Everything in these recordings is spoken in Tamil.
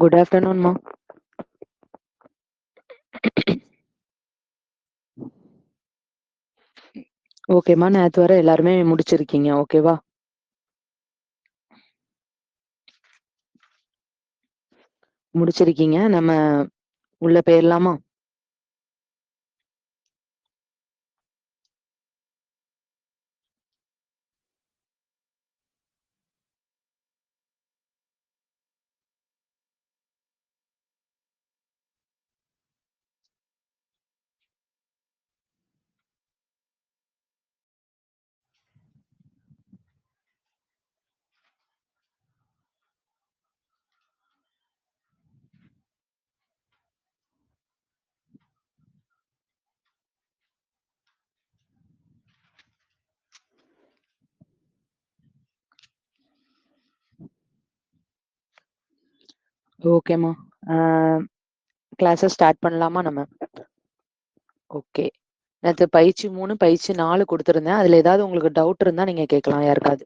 குட் ஆஃப்டர்நூன்மா. ஓகேம்மா, நேத்து வர எல்லாருமே முடிச்சிருக்கீங்க. ஓகேவா? முடிச்சிருக்கீங்க. நம்ம உள்ள போயிரலாமா? ஓகேம்மா. கிளாஸ ஸ்டார்ட் பண்ணலாமா நம்ம? ஓகே. நேத்து பயிற்சி 3, பயிற்சி 4 குடுத்திருந்தேன். அதுல ஏதாவது உங்களுக்கு டவுட் இருந்தா நீங்க கேட்கலாம் யாருக்காவது.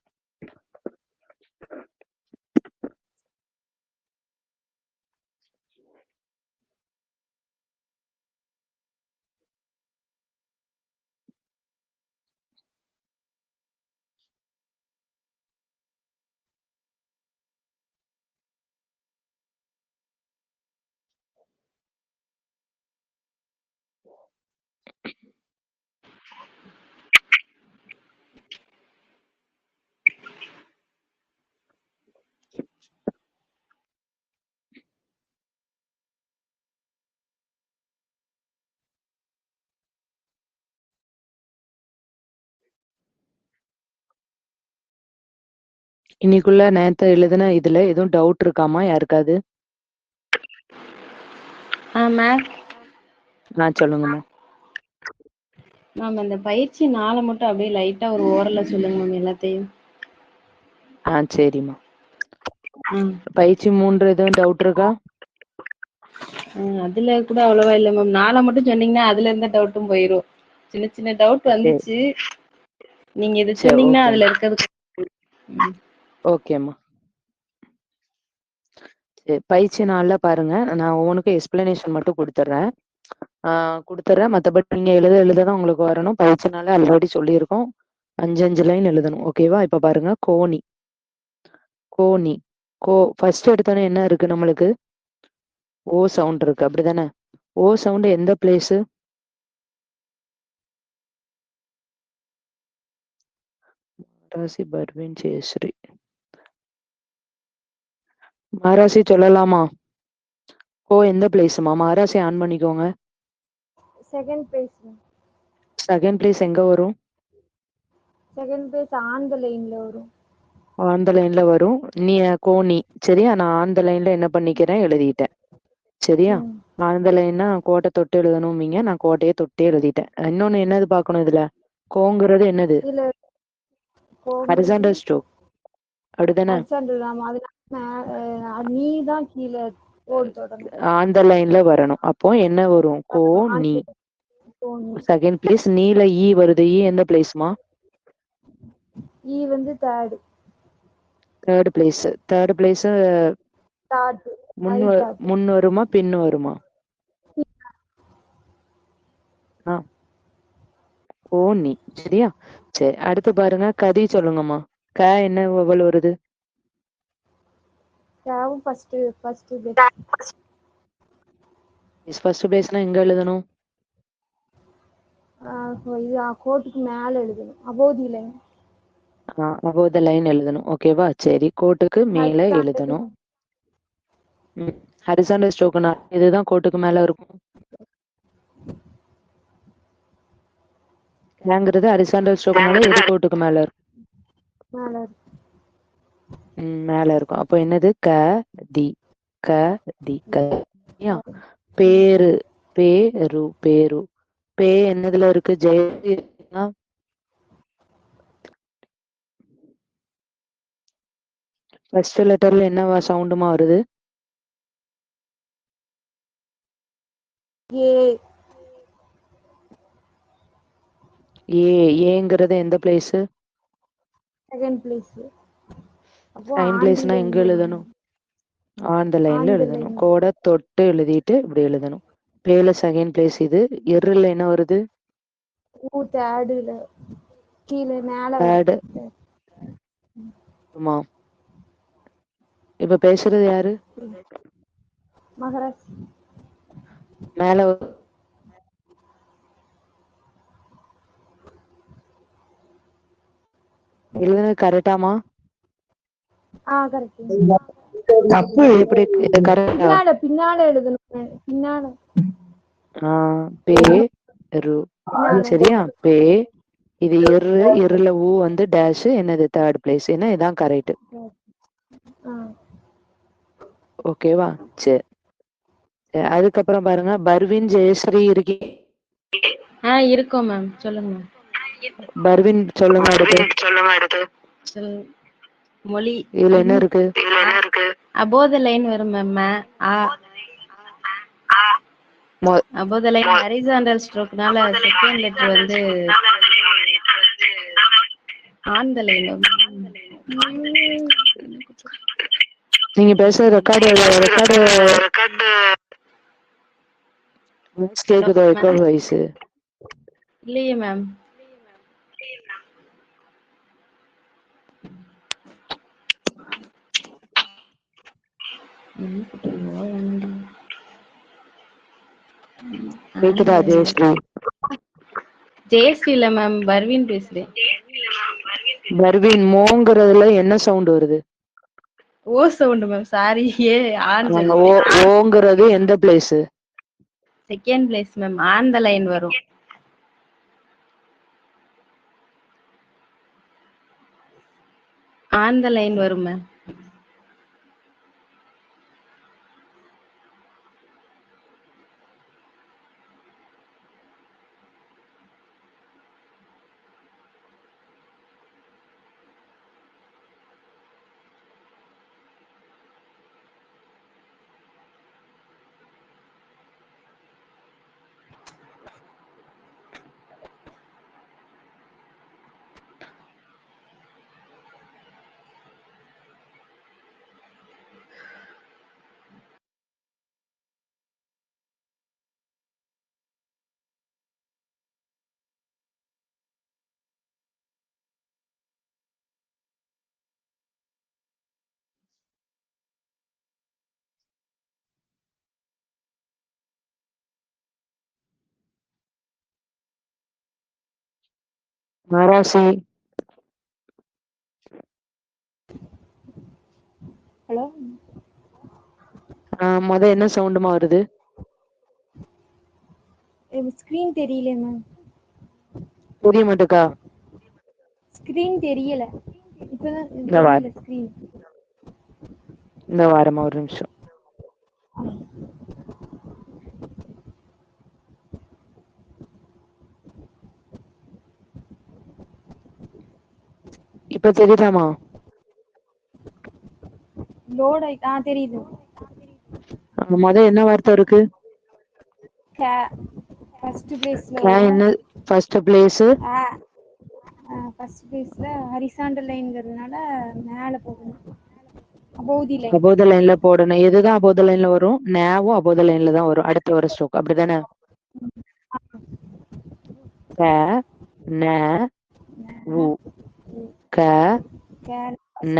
இன்னைக்குள்ள நேத்து எழுதுன இதுல எதுவும் டவுட் இருக்காமா யாருக்காவது? மேம். சொல்லுங்கம்மா. மேம் அந்த பயிற்சி 4 மட்டும் அப்படியே லைட்டா ஒரு ஓரல்ல சொல்லுங்க மேம் எல்லாத்தையும். சரிம்மா. பயிற்சி 3 எதுவும் டவுட் இருக்கா? அதுல கூட அவ்வளவா இல்ல மேம். 4 மட்டும் சொன்னீங்கன்னா அதுல இருந்த டவுட்டும் போயிரும். சின்ன சின்ன டவுட் வந்துச்சு. நீங்க இது சொன்னீங்கன்னா அதுல இருக்கிறது. ஓகேம்மா. பயிற்சி 4ல பாருங்க, நான் ஒவ்வொன்றுக்கும் எக்ஸ்பிளனேஷன் மட்டும் கொடுத்துட்றேன். மற்றபடி நீங்க எழுததான் உங்களுக்கு வரணும். பயிற்சி 4 ஆல்ரெடி சொல்லியிருக்கோம். 5 லைன் எழுதணும். ஓகேவா? இப்ப பாருங்க, கோணி. கோணி ஃபர்ஸ்ட் எடுத்தோன்னே என்ன இருக்கு நம்மளுக்கு? ஓ சவுண்ட் இருக்கு, அப்படிதானே? ஓ சவுண்ட் எந்த பிளேஸ்? மாராசி, பர்வீன், ஜெயஸ்ரீ. மாராசி சொல்லலாமா? ஓ எந்த பிளேஸ்மா? மாராசி ஆன் பண்ணிக்கோங்க. Second place. செகண்ட் பிளேஸ் எங்க வரும்? செகண்ட் பிளேஸ் ஆன் தி லைன்ல வரும். ஆன் தி லைன்ல வரும். நீ கோணி. சரியா? நான் ஆன் தி லைன்ல என்ன பண்ணிக்கிறேன், எழுதிட்டேன். சரியா? ஆன் தி லைன்னா கோட்டை தொட்டு எழுதணும்வீங்க, நான் கோட்டையை தொட்டே எழுதிட்டேன். இன்னொன்னு என்னது பார்க்கணும் இதுல? கோங்கிறது என்னது? ஹரிசாண்டல் ஸ்ட்ரோக், அப்படிதானே? நீ தான் கீழே கோடு தொடணும். ஆன் தி லைன்ல வரணும். அப்போ என்ன வரும்? கோ நீ. Second place. நீல ஈ வருது. ஈ எந்த பிளேஸ்மா? ஈ வந்து தேர்ட் பிளேஸ். தேர்ட் பிளேஸ் முன் வருமா பின் வருமா? கோணி. சரியா? சரி, அடுத்து பாருங்க, கதி சொல்லுங்கம்மா. க என்ன வவல் வருது? ஃபர்ஸ்ட் பிளேஸ்னா எங்க எழுதணும்? கோட்டுக்கு மேல எழுதணும். Above the line. Above the line எழுதணும். ஓகேவா? சரி, கோட்டுக்கு மேல எழுதணும். ஹரிசாண்டல் ஸ்ட்ரோக்னா இதுதான் கோட்டுக்கு மேல இருக்கும். கேங்கிறது ஹரிசாண்டல் ஸ்ட்ரோக்னால எது கோட்டுக்கு மேல இருக்கும்? மேல இருக்கும். அப்போ என்னது? க தி. க தி. பேரு. பேரு. பேரு. பே என்னதுல இருக்கு? ஜெய. ஃபர்ஸ்ட் லெட்டர்ல என்ன சவுண்டுமா வருது? ஏங்கிறது எந்த பிளேஸ்? Second place. செகண்ட் பிளேஸ்னா எங்க எழுதணும்? ஆன் த லைன்ல ஆன் த எழுதணும். லைன். கோடை தொட்டு எழுதிட்டு இப்படி எழுதணும். பேல செகண்ட் பிளேஸ் இது. எர்ரில் என்ன வருது? ஊ தேர்டுல கீழே மேல தேர்டு. வருது. ஆமா. இப்ப பேசுறது யாரு? மகராஜ். மேல எழுதுனது கரெக்டாமா? கரெக்ட். தப்பு. இது எப்படி இது கரெக்டா? பின்னால பின்னால எழுதணும். பின்னால பே ரு. பின்னால. சரியா? பே இது எர்ருல ஊ வந்து டேஷ் என்னது தேர்ட் பிளேஸ். என்ன இதான் கரெக்ட். ஆ. ஓகேவா? சரி. அதுக்கப்புறம் பாருங்க பர்வீன் ஜெயஸ்ரீ இருக்கீங்க. இருக்கோம் மேம். சொல்லுங்க மேம். பர்வீன் சொல்லுங்க அடுத்து. மொழி இதுல என்ன இருக்கு? above the line வரும் ma'am. above the line horizontal strokeனால செகண்ட் லெட்டர் வந்து on the line வரும். நீங்க பேசுற ரெக்கார்டு கேக்குதோ? ரெக்கார்ட் வாய்ஸ் இல்லையே மேம். கேக்குதா ஜெயஸ்ரீ? ஜெயஸ்ரீ இல்ல மேம், பர்வீன் பேசுறேன். பர்வீன் மோங்கிறதுல என்ன சவுண்ட் வருது? ஓ சவுண்ட் மேம். சாரி. ஓங்கிறது எந்த place? Second place ma'am. On the line வரும். ஆன் த லைன் வரும் மேம். மராசி. ஹலோ. என்ன சவுண்டுமா வருது? ஸ்கிரீன் தெரியல மேம். புரிய மாட்டுக்கா? ஸ்கிரீன் தெரியல. இப்பதான் இந்த தெரியல ஸ்கிரீன். இந்த வாரமா ஒரு நிமிஷம். இப்ப தெரியுதாமா? லோட் தெரியுது. என்ன வார்த்தை இருக்கு? ஃபர்ஸ்ட் பிளேஸ்ல என்ன ஃபர்ஸ்ட் பிளேஸ்? ஃபர்ஸ்ட் பிளேஸ்ல ஹரிசாண்டல் லைன்ங்கிறதுனால மேல போகணும். above the லைன்ல போடணும். எதுதான் above the லைன்ல வரும்? நேவும் above the லைன்ல தான் வரும். அடுத்து வர ஸ்ட்ரோக் அப்படிதானே? க ந உ க ந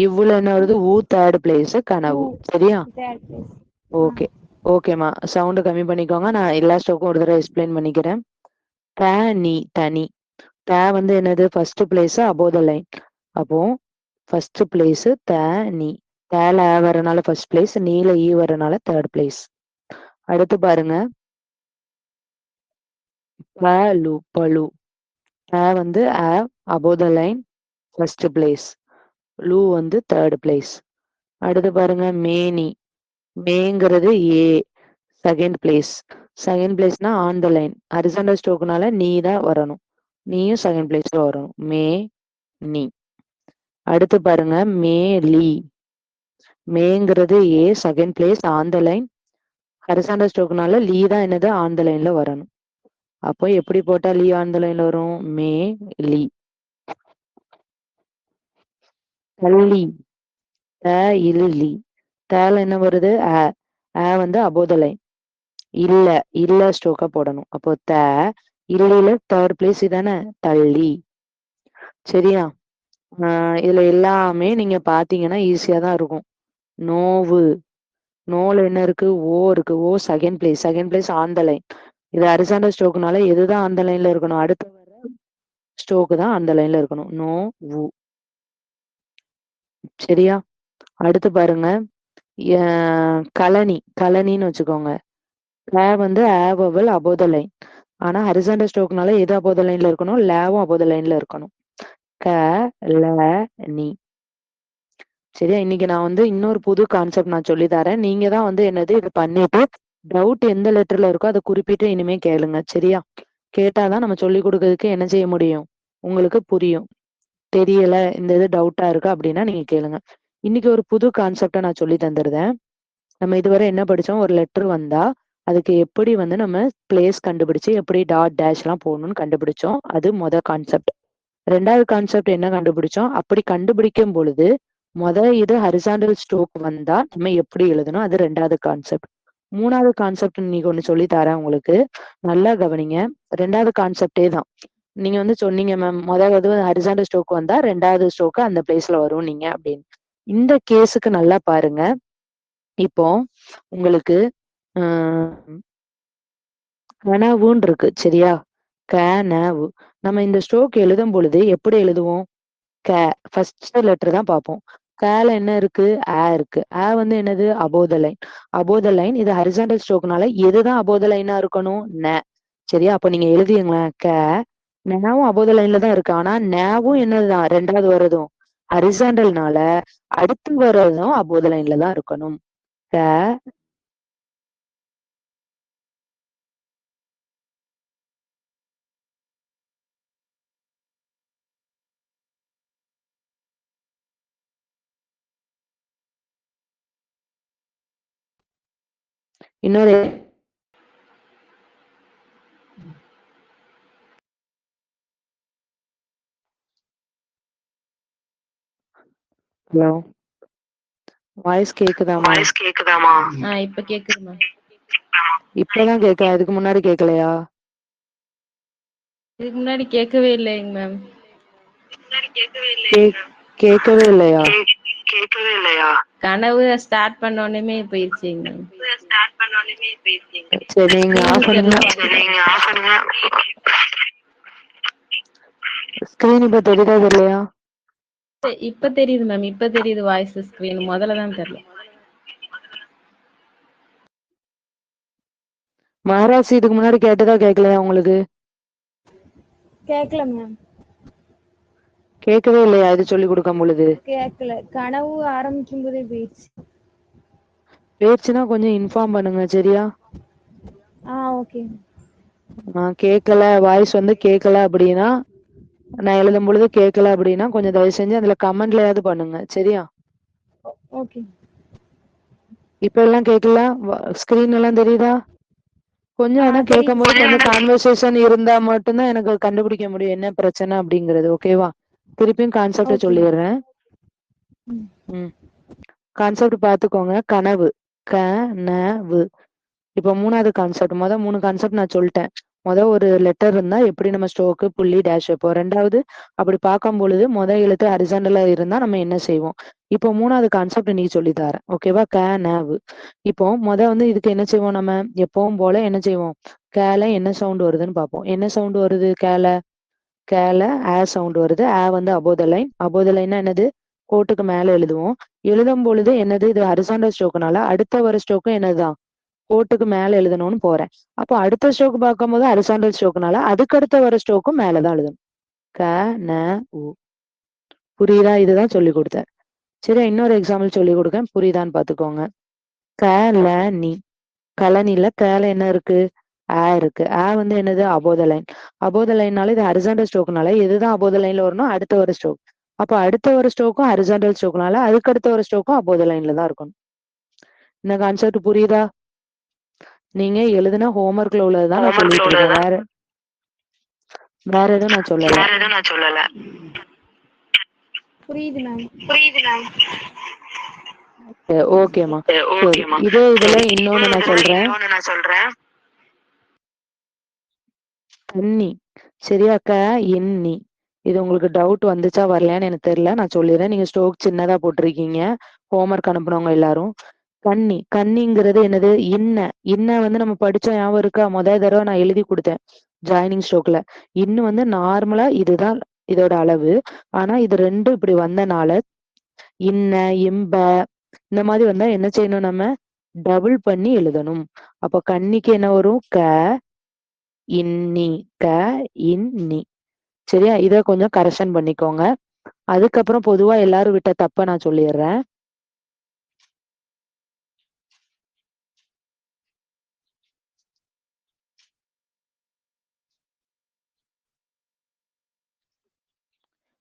இவ்வளவு என்ன வருது? ஊ தேர்ட் பிளேஸ் கனவு. சரியா? ஓகே ஓகேமா. சவுண்ட் கம்மி பண்ணிக்கோங்க. நான் எல்லா ஸ்ட்ரோக்கும் ஒரு தடவை எக்ஸ்பிளைன் பண்ணிக்கிறேன். தனி தனி. வந்து என்னது? First place above the line. அப்போ ஃபர்ஸ்ட் பிளேஸ் தனி. தேல வரனால ஃபர்ஸ்ட் பிளேஸ், நீல ஈ வரனால தேர்ட் பிளேஸ். அடுத்து பாருங்க பலு பலு. வந்து above the line first place, லூ வந்து தேர்ட் பிளேஸ். அடுத்து பாருங்க மேனி. மேங்கிறது ஏ செகண்ட் பிளேஸ். செகண்ட் பிளேஸ்னா ஆன் த லைன். ஹரிசாண்டல் ஸ்ட்ரோக்னால நீ தான் வரணும். நீயும் செகண்ட் பிளேஸ்ல வரணும். மே நீ. அடுத்து பாருங்க மேலி. மேங்கிறது ஏ second place on the line. Horizontal ஸ்ட்ரோக்னால லீ தான் என்னது? ஆன் த லைன்ல வரணும். அப்போ எப்படி போட்டா லீ ஆன் த லைன்ல வரும்? மே லீ. தள்ளி த இலி. தேல என்ன வருது ஆ வந்து அபோத லைன். இல்ல ஸ்டோக்கா போடணும். அப்போ இல்லையில தேர்ட் பிளேஸ் இதானே, தள்ளி. சரியா? இதுல எல்லாமே நீங்க பாத்தீங்கன்னா ஈஸியா தான் இருக்கும். நோவு, நோல என்ன இருக்கு, ஓ இருக்கு. O second place on the line. இது ஹரிசாண்டல் ஸ்ட்ரோக்னால எதுதான் அந்த லைன்ல இருக்கணும், அடுத்து வர ஸ்ட்ரோக் தான் அந்த லைன்ல இருக்கணும். நோ வு. சரியா? அடுத்து பாருங்க, கலனின்னு வச்சுக்கோங்க. வந்து வவல் அபோத லைன். ஆனா ஹரிசாண்டல் ஸ்ட்ரோக்னால எது அபோத லைன்ல இருக்கணும், லேவும் அபோத லைன்ல இருக்கணும். க ல நீ. சரியா? இன்னைக்கு நான் வந்து இன்னொரு புது கான்செப்ட் நான் சொல்லி தரேன். நீங்க தான் வந்து என்னது இது பண்ணிட்டு டவுட் எந்த லெட்டர்ல இருக்கோ அதை குறிப்பிட்டு இனிமே கேளுங்க. சரியா? கேட்டாதான் நம்ம சொல்லி கொடுக்கறதுக்கு என்ன செய்ய முடியும், உங்களுக்கு புரியும். தெரியல, இந்த இது டவுட்டா இருக்கு அப்படின்னா நீங்க கேளுங்க. இன்னைக்கு ஒரு புது கான்செப்டை நான் சொல்லி தந்துருந்தேன். நம்ம இதுவரை என்ன படிச்சோம், ஒரு லெட்டர் வந்தா அதுக்கு எப்படி வந்து நம்ம பிளேஸ் கண்டுபிடிச்சு எப்படி டாட் டேஷ் எல்லாம் போடணும்னு கண்டுபிடிச்சோம். அது கான்செப்ட். ரெண்டாவது கான்செப்ட் என்ன கண்டுபிடிச்சோம், அப்படி கண்டுபிடிக்கும் பொழுது இது ஹரிசாண்டல் ஸ்ட்ரோக் வந்தா நம்ம எப்படி எழுதணும், அது ரெண்டாவது கான்செப்ட். மூணாவது கான்செப்ட் இன்னைக்கு ஒண்ணு சொல்லி தரேன் உங்களுக்கு, நல்லா கவனிங்க. ரெண்டாவது கான்செப்டே தான். நீங்க வந்து சொன்னீங்க மேம், இது ஹரிசாண்டல் ஸ்ட்ரோக் வந்தா ரெண்டாவது ஸ்ட்ரோக் அந்த பிளேஸ்ல வரும் நீங்க அப்படின்னு. இந்த கேஸுக்கு நல்லா பாருங்க. இப்போ உங்களுக்கு கனவுன்னு இருக்கு. சரியா? கனவு. நம்ம இந்த ஸ்ட்ரோக் எழுதும் பொழுது எப்படி எழுதுவோம், ஃபர்ஸ்ட் லெட்டர் தான் பார்ப்போம். கேல என்ன இருக்கு, இருக்கு. வந்து என்னது, அபோத லைன். இது ஹரிசாண்டல் ஸ்ட்ரோக்னால எதுதான் அபோத லைனா இருக்கணும், சரியா? அப்ப நீங்க எழுதிங்களேன், நேவும் அபோத லைன்ல தான் இருக்கு. ஆனா நேவும் என்னதுதான் ரெண்டாவது வர்றதும் ஹரிசாண்டல்னால அடுத்து வர்றதும் அபோத லைன்ல தான் இருக்கணும். இன்னொரு ஹலோ, வாய்ஸ் கேக்குதாமா? இப்ப கேக்குது மேம். இப்பதான் கேட்க, அதுக்கு முன்னாடி கேட்கலையா? இதுக்கு முன்னாடி கேட்கவே இல்லைங்க மேம். கேட்கவே இல்லையா? கனவு ஸ்டார்ட் பண்ண உடனே போயிருச்சுங்க மேம். சரி, நீங்க ஆஃப் பண்ணுங்க. ஸ்கிரீன் இப்ப தெரியுதா தெரியலையா? இப்ப தெரியுது மேம், இப்ப தெரியுது வாய்ஸ் ஸ்கிரீன். முதல்ல தான் தெரியல. மகாராஜ் இதுக்கு முன்னாடி கேட்டதா கேட்கலையா உங்களுக்கு? கேக்கல மேம். கேட்கவே இல்லையா இது சொல்லி கொடுக்கும் பொழுது? கேக்கல, கனவு ஆரம்பிக்கும் போதே போயிடுச்சுன்னா கொஞ்சம் இன்ஃபார்ம் பண்ணுங்க. சரியா? ஓகே. கேட்கல, வாய்ஸ் வந்து கேட்கல அப்படின்னா, நான் எழுதும் பொழுது கேட்கல அப்படின்னா கொஞ்சம் தயவு செஞ்சு அதுல கமெண்ட்லயாவது பண்ணுங்க. சரியா? ஓகே. இப்ப எல்லாம் கேட்கல, ஸ்கிரீன் எல்லாம் தெரியுதா? கொஞ்சம் ஆனா கேட்கும் போது கொஞ்சம் கான்வர்சேஷன் இருந்தா மட்டும்தான் எனக்கு கண்டுபிடிக்க முடியும் என்ன பிரச்சனை அப்படிங்கறது. ஓகேவா? திருப்பியும் கான்செப்ட சொல்லிடுறேன். கான்செப்ட் பாத்துக்கோங்க. கனவு, கனவு. இப்ப மூணாவது கான்செப்ட். மூணு கான்செப்ட் நான் சொல்லிட்டேன். ஒரு லெட்டர் இருந்தா எப்படி நம்ம ஸ்ட்ரோக்கு, புள்ளி, டேஷ் வைப்போம். ரெண்டாவது, அப்படி பார்க்கும் பொழுது எழுத்து ஹரிசாண்டலா இருந்தா நம்ம என்ன செய்வோம். இப்போ மூணாவது கான்செப்ட் நீ சொல்லி தரேன். ஓகேவா? கனவு. இப்போ வந்து இதுக்கு என்ன செய்வோம், நம்ம எப்பவும் போல என்ன செய்வோம், கேல என்ன சவுண்ட் வருதுன்னு பார்ப்போம். என்ன சவுண்ட் வருது, கேல சவுண்ட் வருது. வந்து அபோத லைன்னா என்னது, கோட்டுக்கு மேல எழுதுவோம். எழுதும் பொழுது என்னது, இது ஹரிசாண்டல் ஸ்ட்ரோக்னால அடுத்த வர ஸ்ட்ரோக்கும் என்னதுதான், கோட்டுக்கு மேல எழுதணும்னு போறேன். அப்போ அடுத்த ஸ்ட்ரோக் பார்க்கும் போது ஹரிசாண்டல் ஸ்ட்ரோக்னால அதுக்கடுத்த வர ஸ்ட்ரோக்கும் மேலதான் எழுதணும். புரியுதா? இதுதான் சொல்லி கொடுத்தேன். சரி, இன்னொரு எக்ஸாம்பிள் சொல்லி கொடுக்கேன், புரியுதான்னு பாத்துக்கோங்க. கலனி. கலனில கேல என்ன இருக்கு, இருக்கு. வந்து என்னது, அபோத லைன்னால இது ஹரிசாண்டல் ஸ்ட்ரோக்னால எதுதான் அபோத லைன்ல வரணும், அடுத்த ஒரு ஸ்ட்ரோக். அப்ப அடுத்த ஒரு ஸ்ட்ரோக்கும் ஹரிசாண்டல் ஸ்ட்ரோக்னால அதுக்கடுத்த ஒரு ஸ்ட்ரோக்கும் அபோத லைன்ல தான் இருக்கணும். இந்த கான்செப்ட் புரியுதா? நீங்க எழுதுன ஹோம்ஒர்க்ல உள்ளதுதான் நான் சொல்லிட்டு இருக்கேன். வேற எதுவும் நான் சொல்லல. புரியுது மேம். ஓகேம்மா. சரி, இதே இதுல இன்னொன்னு நான் சொல்றேன். தண்ணி. சரியாக்கா? எண்ணி. இது உங்களுக்கு டவுட் வந்துச்சா வரலையான்னு எனக்கு தெரியல. நான் சொல்லிடுறேன். நீங்க ஸ்டோக் சின்னதா போட்டிருக்கீங்க. ஹோம்ஒர்க் அனுப்புனவங்க எல்லாரும். கன்னிங்கிறது என்னது? இன்ன வந்து நம்ம படிச்சோம், ஞாபகம் இருக்கா? முதல் தடவை நான் எழுதி கொடுத்தேன் ஜாயினிங் ஸ்ட்ரோக்ல. இன்னும் வந்து நார்மலா இதுதான் இதோட அளவு. ஆனா இது ரெண்டும் இப்படி வந்தனால இன்ன, இம்ப இந்த மாதிரி வந்தா என்ன செய்யணும்? நம்ம டபுள் பண்ணி எழுதணும். அப்ப கன்னிக்கு என்ன வரும்? இன்னி. இன்னி. சரியா? இத கொஞ்சம் கரெக்ஷன் பண்ணிக்கோங்க. அதுக்கப்புறம் பொதுவா எல்லாரும் விட்ட தப்ப நான் சொல்லிடுறேன்.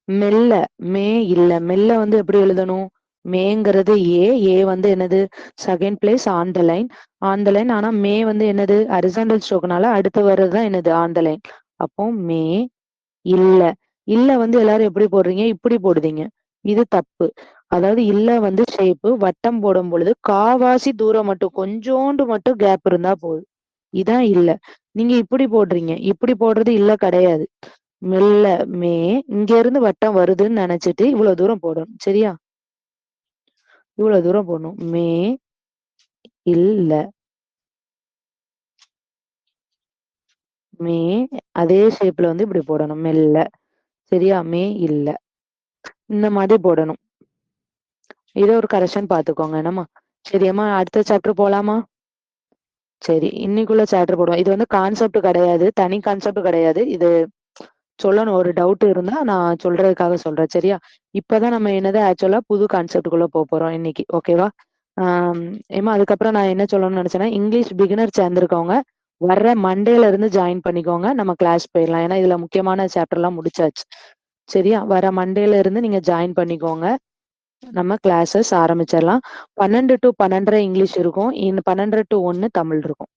மெல்ல. மே இல்ல. மெல்ல வந்து எப்படி எழுதணும்? மேங்கிறது ஏ வந்து என்னது? Second place on the line. ஆனா மே வந்து என்னது? ஹரிசாண்டல் ஸ்ட்ரோக்னால அடுத்து வர்றதுதான் என்னது? On the line. அப்போ மே இல்ல. இல்ல வந்து எல்லாரும் எப்படி போடுறீங்க? இப்படி போடுதீங்க. இது தப்பு. அதாவது இல்ல வந்து ஷேப்பு வட்டம் போடும் பொழுது காவாசி தூரம் மட்டும் கொஞ்சோண்டு மட்டும் கேப் இருந்தா போதும். இதான் இல்ல. நீங்க இப்படி போடுறீங்க. இப்படி போடுறது இல்ல கிடையாது. மெல்ல. மே இங்க இருந்து வட்டம் வருதுன்னு நினைச்சிட்டு இவ்வளவு தூரம் போடணும். சரியா? இவ்வளவு தூரம் போடணும். மே இல்ல. மே அதே ஷேப்ல வந்து இப்படி போடணும். மெல்ல. சரியா? மே இல்ல. இந்த மாதிரி போடணும். இதை ஒரு கரெக்ஷன் பாத்துக்கோங்க. என்னம்மா? சரியம்மா, அடுத்த சாப்டர் போலாமா? சரி, இன்னைக்குள்ள சாப்டர் போடுவோம். இது வந்து கான்செப்ட் கிடையாது, தனி கான்செப்ட் கிடையாது. இது சொல்லணும். ஒரு டவுட் இருந்தா நான் சொல்றதுக்காக சொல்றேன். சரியா? இப்பதான் நம்ம என்னது ஆக்சுவலா புது கான்செப்டுக்குள்ள போறோம் இன்னைக்கு. ஓகேவா? ஏமா அதுக்கப்புறம் நான் என்ன சொல்லணும்னு நினைச்சேன்னா, இங்கிலீஷ் பிகினர் சேர்ந்திருக்கவங்க வர்ற மண்டேல இருந்து ஜாயின் பண்ணிக்கோங்க. நம்ம கிளாஸ் போயிடலாம். ஏன்னா இதுல முக்கியமான சாப்டர் எல்லாம் முடிச்சாச்சு. சரியா? வர மண்டேல இருந்து நீங்க ஜாயின் பண்ணிக்கோங்க. நம்ம கிளாஸஸ் ஆரம்பிச்சிடலாம். 12 to 12:30 இங்கிலீஷ் இருக்கும். 12 to 1 தமிழ் இருக்கும்.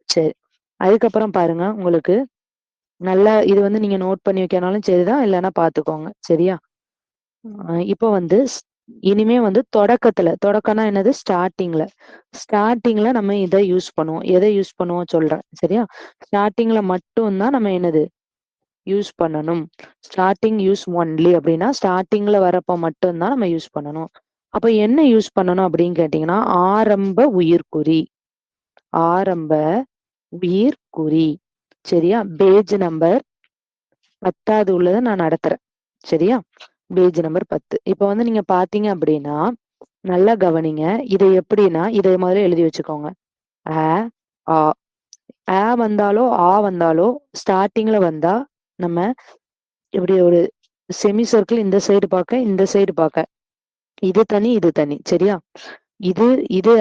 சரி, அதுக்கப்புறம் பாருங்க, உங்களுக்கு நல்லா இது வந்து நீங்க நோட் பண்ணி வைக்கனாலும் சரிதான், இல்லைன்னா பாத்துக்கோங்க. சரியா? இப்போ வந்து இனிமே வந்து தொடக்கம்னா என்னது? ஸ்டார்டிங்ல நம்ம இதை யூஸ் பண்ணுவோம். எதை யூஸ் பண்ணுவோம் சொல்றேன். சரியா? ஸ்டார்டிங்ல மட்டும்தான் நம்ம என்னது யூஸ் பண்ணணும். ஸ்டார்டிங் யூஸ் ஒன்லி அப்படின்னா ஸ்டார்டிங்ல வரப்ப மட்டும்தான் நம்ம யூஸ் பண்ணணும். அப்ப என்ன யூஸ் பண்ணணும் அப்படின்னு கேட்டீங்கன்னா, ஆரம்ப உயிர்க்குறி. ஆரம்ப உயிர்க்குறி. சரியா? பேஜ் நம்பர் 10வது உள்ளதை நான் நடத்துறேன். சரியா? Page number 10. இப்ப வந்து நீங்க பாத்தீங்க அப்படின்னா நல்லா கவனிங்க. இதை எப்படின்னா இதை முதல்ல எழுதி வச்சுக்கோங்க. ஆ ஆ ஆ வந்தாலோ ஆ வந்தாலோ ஸ்டார்டிங்ல வந்தா நம்ம இப்படி ஒரு செமி சர்க்கிள் இந்த சைடு பார்க்க, இந்த சைடு பார்க்க. இது தனி, இது தனி. சரியா? இது இது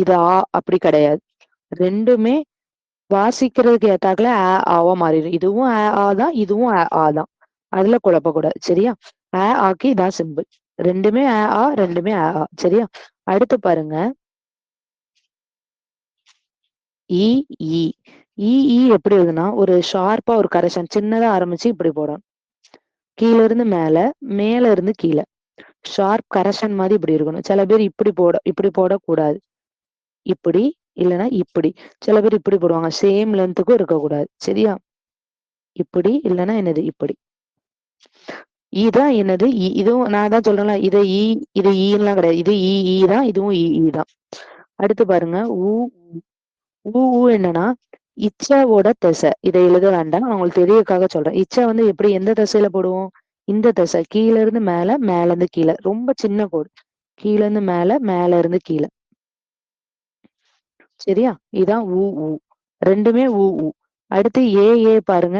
இது அப்படி கிடையாது. ரெண்டுமே வாசிக்கிறதுக்கு ஏத்தாக்குல ஆவா மாறிடும். இதுவும் தான், இதுவும் தான். அதுல குழப்பக்கூடாது. சரியா? ஆக்கி இதான் சிம்பிள். ரெண்டுமே ரெண்டுமே சரியா? அடுத்து பாருங்க, எப்படி எழுதுனா ஒரு ஷார்ப்பா ஒரு கரெக்ஷன் சின்னதா ஆரம்பிச்சு இப்படி போடணும். கீழ இருந்து மேல, மேல இருந்து கீழே. ஷார்ப் கரெக்ஷன் மாதிரி இப்படி இருக்கணும். சில பேர் இப்படி போடக்கூடாது. இப்படி இல்லைன்னா இப்படி. சில பேர் இப்படி போடுவாங்க. சேம் லென்த்துக்கும் இருக்கக்கூடாது. சரியா? இப்படி இல்லைன்னா என்னது இப்படி. இதான் என்னது? இதுவும் நான் தான் சொல்றேன்ல, இது இது ஈலாம் கிடையாது. இது தான், இதுவும் தான். அடுத்து பாருங்க, என்னன்னா இச்சாவோட திசை. இதை எழுத வேண்டாம், நான் உங்களுக்கு தெரியக்காக சொல்றேன். இச்சா வந்து எப்படி எந்த திசையில போடுவோம்? இந்த திசை. கீழ இருந்து மேல, மேல இருந்து கீழே. ரொம்ப சின்ன கோடு. கீழ இருந்து மேல, மேல இருந்து கீழே. சரியா? இதான் ரெண்டுமே அடுத்து பாருங்க.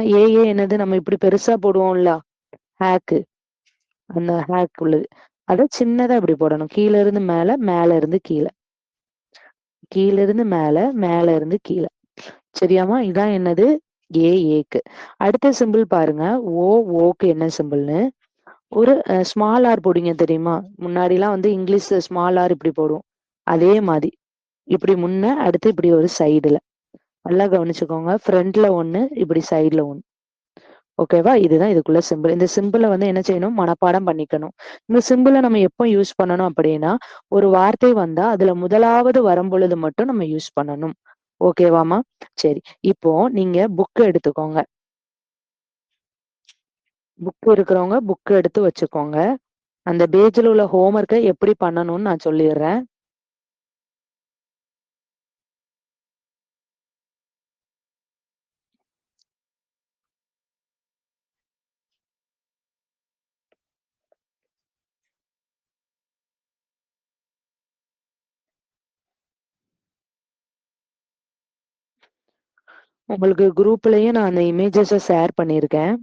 என்னது? நம்ம இப்படி பெருசா போடுவோம்ல, ஹேக்கு. அந்த ஹேக் உள்ளது அத சின்னதா இப்படி போடணும். கீழ இருந்து மேல, மேல இருந்து கீழே. கீழ இருந்து மேல, மேல இருந்து கீழே. சரியாமா? இதான் என்னது? ஏக்கு. அடுத்த சிம்பிள் பாருங்க. ஓக்கு என்ன சிம்பிள்னு ஒரு ஸ்மால் ஆர் போடுங்க. தெரியுமா? முன்னாடி எல்லாம் வந்து இங்கிலீஷ் ஸ்மால் ஆர் இப்படி போடுவோம். அதே மாதிரி இப்படி முன்ன, அடுத்து இப்படி ஒரு சைடுல. நல்லா கவனிச்சுக்கோங்க. ஃப்ரண்ட்ல ஒண்ணு, இப்படி சைடுல ஒண்ணு. ஓகேவா? இதுதான் இதுக்குள்ள சிம்பிள். இந்த சிம்பிள வந்து என்ன செய்யணும்? மனப்பாடம் பண்ணிக்கணும். இந்த சிம்பிள நம்ம எப்போ யூஸ் பண்ணணும் அப்படின்னா, ஒரு வார்த்தை வந்தா அதுல முதலாவது வரும்பொழுது மட்டும் நம்ம யூஸ் பண்ணணும். ஓகேவாம்மா? சரி. இப்போ நீங்க புக் எடுத்துக்கோங்க. புக் இருக்கிறவங்க புக் எடுத்து வச்சுக்கோங்க. அந்த பேஜ்ல உள்ள ஹோம்வொர்க்க எப்படி பண்ணணும்னு நான் சொல்லிர்றேன். உங்களுக்கு குரூப்லயும் நான் அந்த இமேஜஸ ஷேர் பண்ணியிருக்கேன்.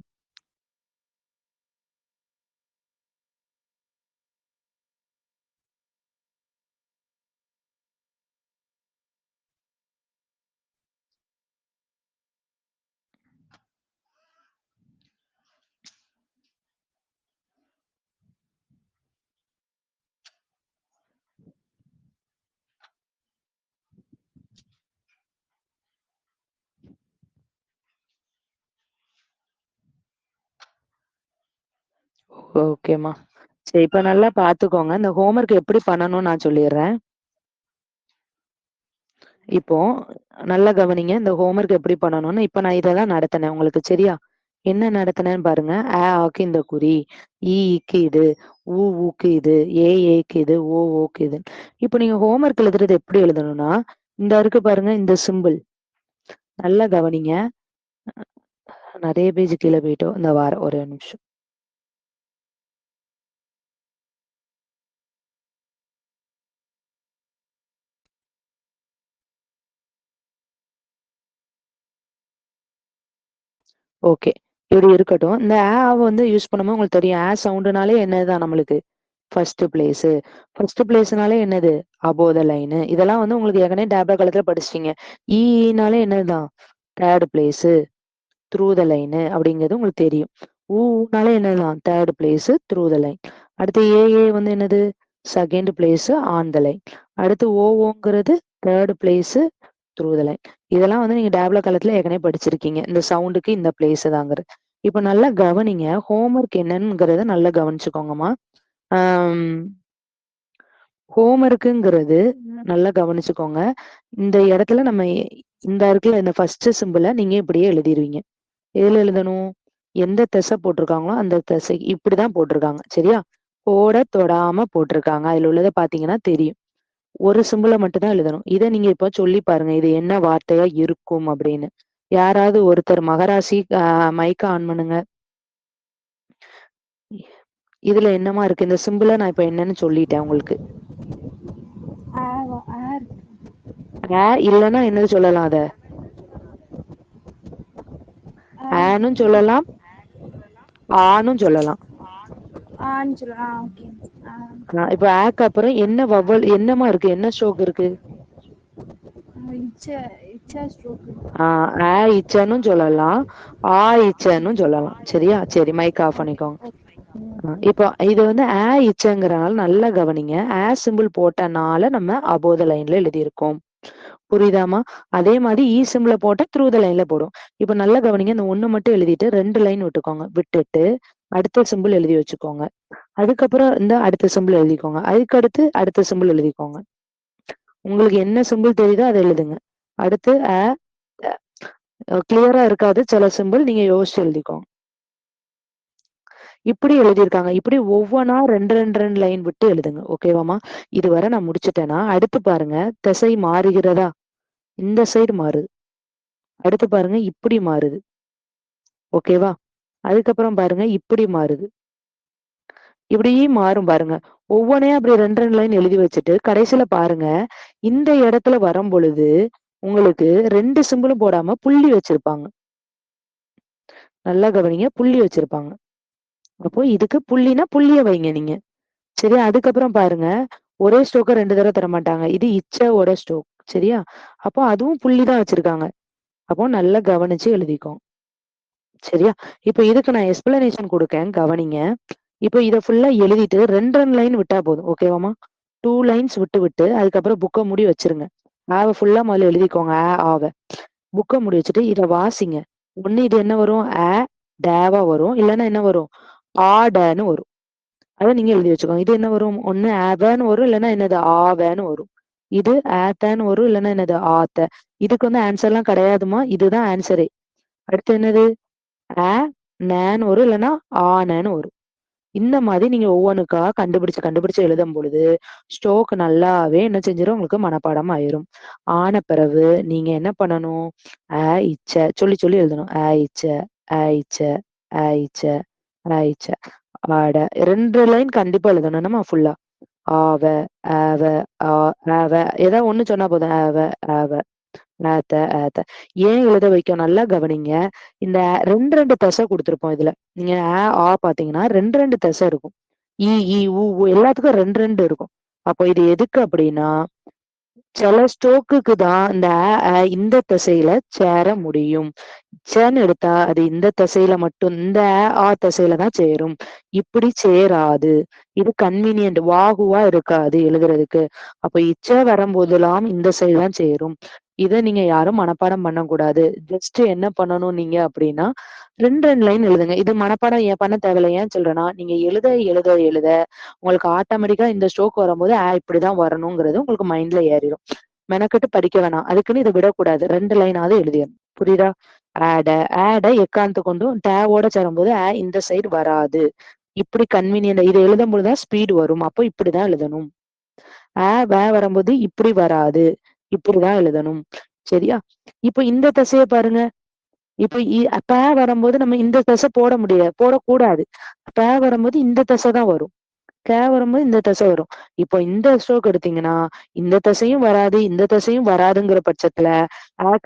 ஓகேம்மா. சரி, இப்ப நல்லா பாத்துக்கோங்க. இந்த ஹோம்வொர்க் எப்படி பண்ணணும்னு நான் சொல்லிர்றேன். இப்போ நல்லா கவனிங்க. இந்த ஹோம்வொர்க் எப்படி பண்ணணும்னு. இப்ப நான் இதெல்லாம் நடத்தினேன் உங்களுக்கு. சரியா? என்ன நடத்தினேன்னு பாருங்க. ஆக்கு இந்த குறி, ஈக்கு இது, ஊக்கு இது, ஏக்கு இது, ஓக்கு இது. இப்போ நீங்க ஹோம்வொர்க் எழுதுறது எப்படி எழுதணும்னா, இந்த இருக்கு பாருங்க இந்த சிம்பிள். நல்லா கவனிங்க. நிறைய பேஜ் கீழே போயிட்டோம். இந்த வாரம் ஒரு நிமிஷம். ஓகே. இப்படி இருக்கட்டும். இந்த வந்து யூஸ் பண்ணும்போது உங்களுக்கு தெரியும். சவுண்டுனாலே என்னதுதான் நம்மளுக்கு? First place. ஃபர்ஸ்ட் பிளேஸ்னாலே என்னது? Above the line. இதெல்லாம் வந்து உங்களுக்கு ஏற்கனவே டேப்லெட் காலத்துல படிச்சிட்டீங்க. ஈனாலே என்னதுதான்? Third place through the line அப்படிங்கிறது உங்களுக்கு தெரியும். ஊனாலே என்னதுதான்? Third place through the line. அடுத்து ஏ வந்து என்னது? Second place on the line. அடுத்து ஓங்கிறது third place through the line. இதெல்லாம் வந்து நீங்க டேப்லெட் காலத்துல ஏற்கனவே படிச்சிருக்கீங்க. இந்த சவுண்டுக்கு இந்த பிளேஸ் தாங்கிறது. இப்ப நல்லா கவனிங்க. ஹோம்ஒர்க் என்னங்கிறத நல்லா கவனிச்சுக்கோங்கம்மா. ஹோம்ஒர்க்குங்கிறது நல்லா கவனிச்சுக்கோங்க. இந்த இடத்துல நம்ம இந்த இருக்குல்ல இந்த ஃபர்ஸ்ட் சிம்பிள நீங்க இப்படியே எழுதிருவீங்க. எதுல எழுதணும்? எந்த திசை போட்டிருக்காங்களோ அந்த திசை இப்படிதான் போட்டிருக்காங்க. சரியா? கோட தொடாம போட்டிருக்காங்க. அதுல உள்ளதை பாத்தீங்கன்னா தெரியும். ஒரு சிம்பிளை மட்டும் தான் எழுதணும். இதை நீங்க இப்ப சொல்லி பாருங்க. இது என்ன வார்த்தையா இருக்கும் அப்படின்னு. யாராவது ஒருத்தர் மகராசி மைக்க ஆன் பண்ணுங்க. இதுல என்னமா இருக்கு? இந்த சிம்பிளை நான் இப்ப என்னன்னு சொல்லிட்டேன் உங்களுக்கு. இல்லைன்னா என்னது சொல்லலாம்? அத ஆனும் சொல்லலாம், ஆனும் சொல்லலாம். இப்ப ஆக்கு அப்புறம் என்ன வவ்வல் என்னமா இருக்கு? என்ன ஸ்ட்ரோக் இருக்கு? இச்சனும் சொல்லலாம், இச்சனும் சொல்லலாம். சரியா? சரி, மைக் ஆஃப் பண்ணிக்கோங்க. இப்போ இது வந்து இச்சங்கிறனால நல்லா கவனிங்க. சிம்பிள் போட்டனால நம்ம அபோவ் த லைன்ல எழுதியிருக்கோம். புரியுதாமா? அதே மாதிரி சிம்பிள போட்டா த்ரூ த லைன்ல போடும். இப்ப நல்லா கவனிங்க. இந்த ஒண்ணு மட்டும் எழுதிட்டு 2 லைன் விட்டுக்கோங்க. விட்டுட்டு அடுத்த சிம்பிள் எழுதி வச்சுக்கோங்க. அதுக்கப்புறம் இந்த அடுத்த சிம்பிள் எழுதிக்கோங்க. அதுக்கு அடுத்து அடுத்த சிம்பிள் எழுதிக்கோங்க. உங்களுக்கு என்ன சிம்பிள் தெரியுதோ அதை எழுதுங்க. அடுத்து கிளியரா இருக்காது சில சிம்பிள், நீங்க யோசிச்சு எழுதிக்கோங்க. இப்படி எழுதியிருக்காங்க. இப்படி ஒவ்வொன்னா 2 லைன் விட்டு எழுதுங்க. ஓகேவாமா? இதுவரை நான் முடிச்சுட்டேன்னா அடுத்து பாருங்க. திசை மாறுகிறதா? இந்த சைடு மாறுது. அடுத்து பாருங்க இப்படி மாறுது. ஓகேவா? அதுக்கப்புறம் பாருங்க இப்படி மாறுது. இப்படியே மாறும் பாருங்க. ஒவ்வொன்னையும் அப்படி 2 லைன் எழுதி வச்சுட்டு கடைசியில பாருங்க. இந்த இடத்துல வரும் பொழுது உங்களுக்கு 2 சிம்பிளும் போடாம புள்ளி வச்சிருப்பாங்க. நல்லா கவனிங்க. புள்ளி வச்சிருப்பாங்க. அப்போ இதுக்கு புள்ளினா புள்ளிய வைங்க நீங்க. சரியா? அதுக்கப்புறம் பாருங்க. ஒரே ஸ்ட்ரோக்க 2 தடவை தர மாட்டாங்க. இது இச்சோட ஸ்ட்ரோக். சரியா? அப்போ அதுவும் புள்ளிதான் வச்சிருக்காங்க. அப்போ நல்லா கவனிச்சு எழுதிக்கோங்க. சரியா? இப்ப இதுக்கு நான் எக்ஸ்பிளனேஷன் கொடுக்கேன். கவனிங்க. இப்போ இதை ஃபுல்லா எழுதிட்டு 2 லைன் விட்டா போதும். ஓகேவாமா? 2 லைன்ஸ் விட்டு அதுக்கப்புறம் புக்கை மூடி வச்சிருங்க. ஃபுல்லா முதல்ல எழுதிக்கோங்க. ஆவ புக்கை மூடி வச்சுட்டு இதை வாசிங்க. ஒண்ணு இது என்ன வரும்? டேவா வரும், இல்லைன்னா என்ன வரும், ஆடன்னு வரும். அதை நீங்க எழுதி வச்சுக்கோங்க. இது என்ன வரும், ஒண்ணு ஆவன்னு வரும், இல்லைன்னா என்னது ஆவன்னு வரும். இது ஆத்தன்னு வரும், இல்லைன்னா என்னது ஆத்த. இதுக்கு வந்து ஆன்சர் எல்லாம் கிடையாதுமா, இதுதான் ஆன்சரே. அடுத்து என்னது, ஆ நேன்னு வரும், இல்லைன்னா ஆனன்னு வரும். இந்த மாதிரி நீங்க ஒவ்வொன்றுக்கா கண்டுபிடிச்சு எழுதும் பொழுது ஸ்டோக் நல்லாவே என்ன செஞ்சிடும், உங்களுக்கு மனப்பாடம் ஆயிரும். ஆன பிறகு நீங்க என்ன பண்ணணும், இச்ச சொல்லி சொல்லி எழுதணும். இச்ச இச்ச இச்ச இச்ச ஆட. 2 லைன் கண்டிப்பா எழுதணும் நம்ம ஃபுல்லா. ஆவ ஆவ ஆவ ஏதாவது ஒண்ணு சொன்னா போதும். ஆவ ஆவ ஆத்த ஆத்த. ஏன் எழுத வைக்கும், நல்லா கவனிங்க. இந்த ரெண்டு தசை கொடுத்துருப்போம் இதுல. நீங்க ஆ பாத்தீங்கன்னா ரெண்டு தசை இருக்கும். ஈ ஊ எல்லாத்துக்கும் ரெண்டு இருக்கும். அப்போ இது எதுக்கு அப்படின்னா, சில ஸ்டோக்குக்கு தான் இந்த இந்த திசையில சேர முடியும். சேன்னு எடுத்தா அது இந்த திசையில மட்டும், இந்த திசையில தான் சேரும். இப்படி சேராது. இது கன்வீனியன்ட், வாகுவா இருக்காது எழுதுறதுக்கு. அப்ப இச்ச வரும்போதெல்லாம் இந்த சைடு தான் சேரும். இதை நீங்க யாரும் மனப்பாடம் பண்ணக்கூடாது. ஜஸ்ட் என்ன பண்ணணும் நீங்க அப்படின்னா, ரெண்டு லைன் எழுதுங்க. இது மனப்பாடம் ஏன் பண்ண தேவையில்லை. ஏன் சொல்றேன்னா, நீங்க எழுத எழுத எழுத உங்களுக்கு ஆட்டோமேட்டிக்கா இந்த ஸ்ட்ரோக் வரும்போது இப்படிதான் வரணுங்கிறது உங்களுக்கு மைண்ட்ல ஏறிடும். மெனக்கெட்டு படிக்க வேணாம். அதுக்குன்னு இதை விடக்கூடாது. 2 லைனாவது எழுதிடணும். புரியுதா? ஆட எக்காந்து கொண்டும் டேவோட சேரும்போது இந்த சைடு வராது. இப்படி கன்வீனியன்ட் இதை எழுதும் பொழுதுதான் ஸ்பீடு வரும். அப்போ இப்படிதான் எழுதணும். வரும்போது இப்படி வராது, இப்படிதான் எழுதணும். சரியா? இப்ப இந்த திசையை பாருங்க. இப்ப வரும்போது நம்ம இந்த திசை போடக்கூடாது. வரும்போது இந்த திசை தான் வரும். வரும்போது இந்த திசை வரும். இப்போ இந்த ஸ்ட்ரோக் எடுத்தீங்கன்னா இந்த திசையும் வராது, இந்த திசையும் வராதுங்கிற பட்சத்துல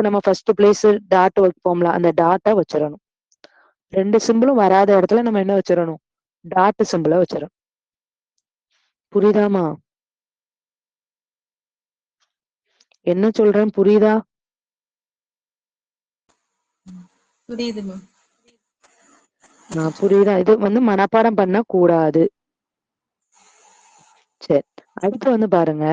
நம்ம ஃபர்ஸ்ட் பிளேஸ் டாட் வைப்போம்ல, அந்த டாட்டை வச்சிடணும். 2 சிம்பிளும் வராத இடத்துல நம்ம என்ன வச்சிடணும், டாட் சிம்பிளை வச்சிடணும். புரியுதாமா? என்ன சொல்றேன், புரியுதா? புரியுதா? இது வந்து மனப்பாடம் பண்ண கூடாது. சரி, அடுத்து வந்து பாருங்க.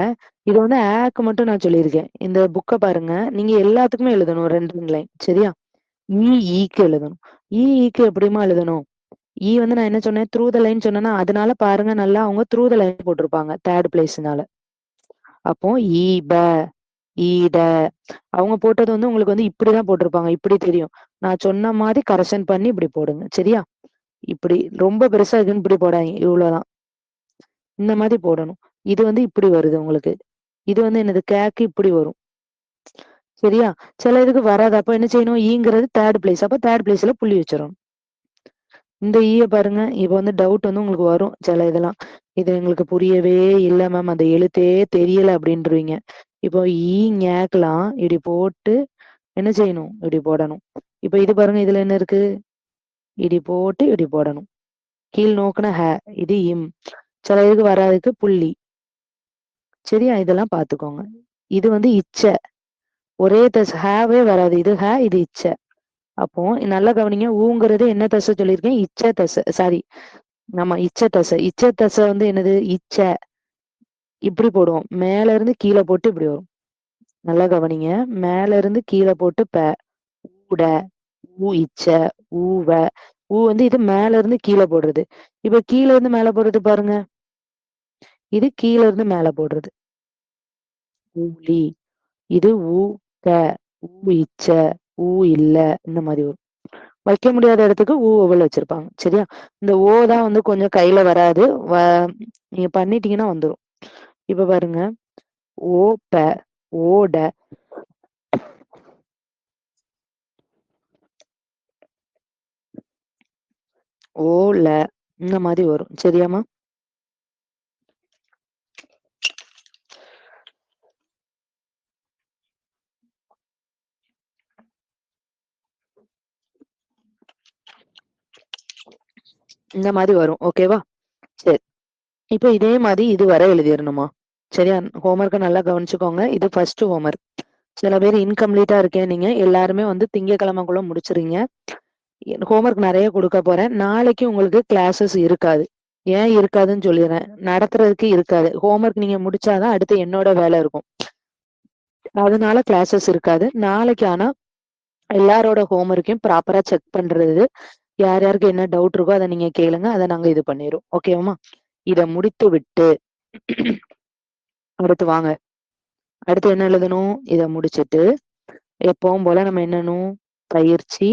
இது வந்து ஆக்கு மட்டும் நான் சொல்லியிருக்கேன். இந்த புக்கை பாருங்க, நீங்க எல்லாத்துக்குமே எழுதணும் 2 லைன். சரியா? ஈக்கு எழுதணும். ஈக்கு எப்படிமா எழுதணும், வந்து நான் என்ன சொன்னேன், த்ரூ த லைன் சொன்னேன்னா, அதனால பாருங்க நல்லா அவங்க த்ரூ த லைன் போட்டிருப்பாங்க 3rd பிளேஸ்னால. அப்போ ஈட அவங்க போட்டது வந்து உங்களுக்கு வந்து இப்படிதான் போட்டிருப்பாங்க. இப்படி தெரியும். நான் சொன்ன மாதிரி கரெக்ஷன் பண்ணி இப்படி போடுங்க. சரியா? இப்படி ரொம்ப பெருசா இருக்குன்னு இப்படி போடாங்க, இவ்வளவுதான். இந்த மாதிரி போடணும். இது வந்து இப்படி வருது உங்களுக்கு. இது வந்து என்னது, கேக்கு இப்படி வரும். சரியா? சில இதுக்கு வராது. அப்ப என்ன செய்யணும், ஈங்கிறது 3rd பிளேஸ். அப்ப 3rd பிளேஸ்ல புள்ளி வச்சிடணும். இந்த ஈய பாருங்க. இப்ப வந்து டவுட் வந்து உங்களுக்கு வரும் சில இதெல்லாம். இது எங்களுக்கு புரியவே இல்லை மேம், அந்த எழுத்தே தெரியல அப்படின்றீங்க. இப்போ ஞாக்கலாம் இப்படி போட்டு என்ன செய்யணும், இப்படி போடணும். இப்ப இது பாருங்க, இதுல என்ன இருக்கு, இப்படி போட்டு இப்படி போடணும். கீழ் நோக்குன இது இம். சில இதுக்கு வராதுக்கு புள்ளி. சரியா? இதெல்லாம் பாத்துக்கோங்க. இது வந்து இச்ச, ஒரே ஹேவே வராது. இது இது இச்ச. அப்போ நல்லா கவனிங்க. ஊங்கிறது என்ன தசை சொல்லியிருக்கேன், இச்ச தசை. சாரி, நம்ம இச்ச தசை. இச்ச தசை வந்து என்னது, இச்ச. இப்படி போடுவோம், மேல இருந்து கீழே போட்டு இப்படி வரும். நல்லா கவனிங்க. மேல இருந்து கீழே போட்டு ஊட, இச்ச, ஊவ. வந்து இது மேல இருந்து கீழே போடுறது. இப்ப கீழே இருந்து மேல போடுறது பாருங்க, இது கீழே இருந்து மேல போடுறது ஊலி. இது இச்ச, இல்ல. இந்த மாதிரி வரும். வைக்க முடியாத இடத்துக்கு ஓவல் வச்சிருப்பாங்க. சரியா? இந்த தான் வந்து கொஞ்சம் கையில வராது. நீங்க பண்ணிட்டீங்கன்னா வந்துடும். இப்ப பாருங்க, ஓட, ஓல, இந்த மாதிரி வரும். சரியாமா? இந்த மாதிரி வரும். ஓகேவா? சரி, இப்ப இதே மாதிரி இது வர எழுதிடணுமா? சரியா? ஹோம்ஒர்க்கை நல்லா கவனிச்சுக்கோங்க. இது ஃபர்ஸ்ட் ஹோம்ஒர்க். சில பேர் இன்கம்ப்ளீட்டா இருக்கேன், நீங்க எல்லாருமே வந்து திங்கக்கிழமைக்குள்ள முடிச்சிருங்க. ஹோம்ஒர்க் நிறைய கொடுக்க போறேன். நாளைக்கு உங்களுக்கு கிளாஸஸ் இருக்காது. ஏன் இருக்காதுன்னு சொல்லிடுறேன், நடத்துறதுக்கு இருக்காது. ஹோம்ஒர்க் நீங்க முடிச்சாதான் அடுத்து என்னோட வேலை இருக்கும். அதனால கிளாஸஸ் இருக்காது நாளைக்கு. ஆனா எல்லாரோட ஹோம்ஒர்க்கையும் ப்ராப்பரா செக் பண்றது யார் யாருக்கு என்ன டவுட் இருக்கோ அதை நீங்க கேளுங்க, அதை நாங்க இது பண்ணிடுவோம். ஓகேவாமா? இதை முடித்து விட்டு அடுத்து வாங்க. அடுத்து என்ன எழுதணும்? இதை முடிச்சிட்டு எப்பவும் போல நம்ம என்னணும், பயிற்சி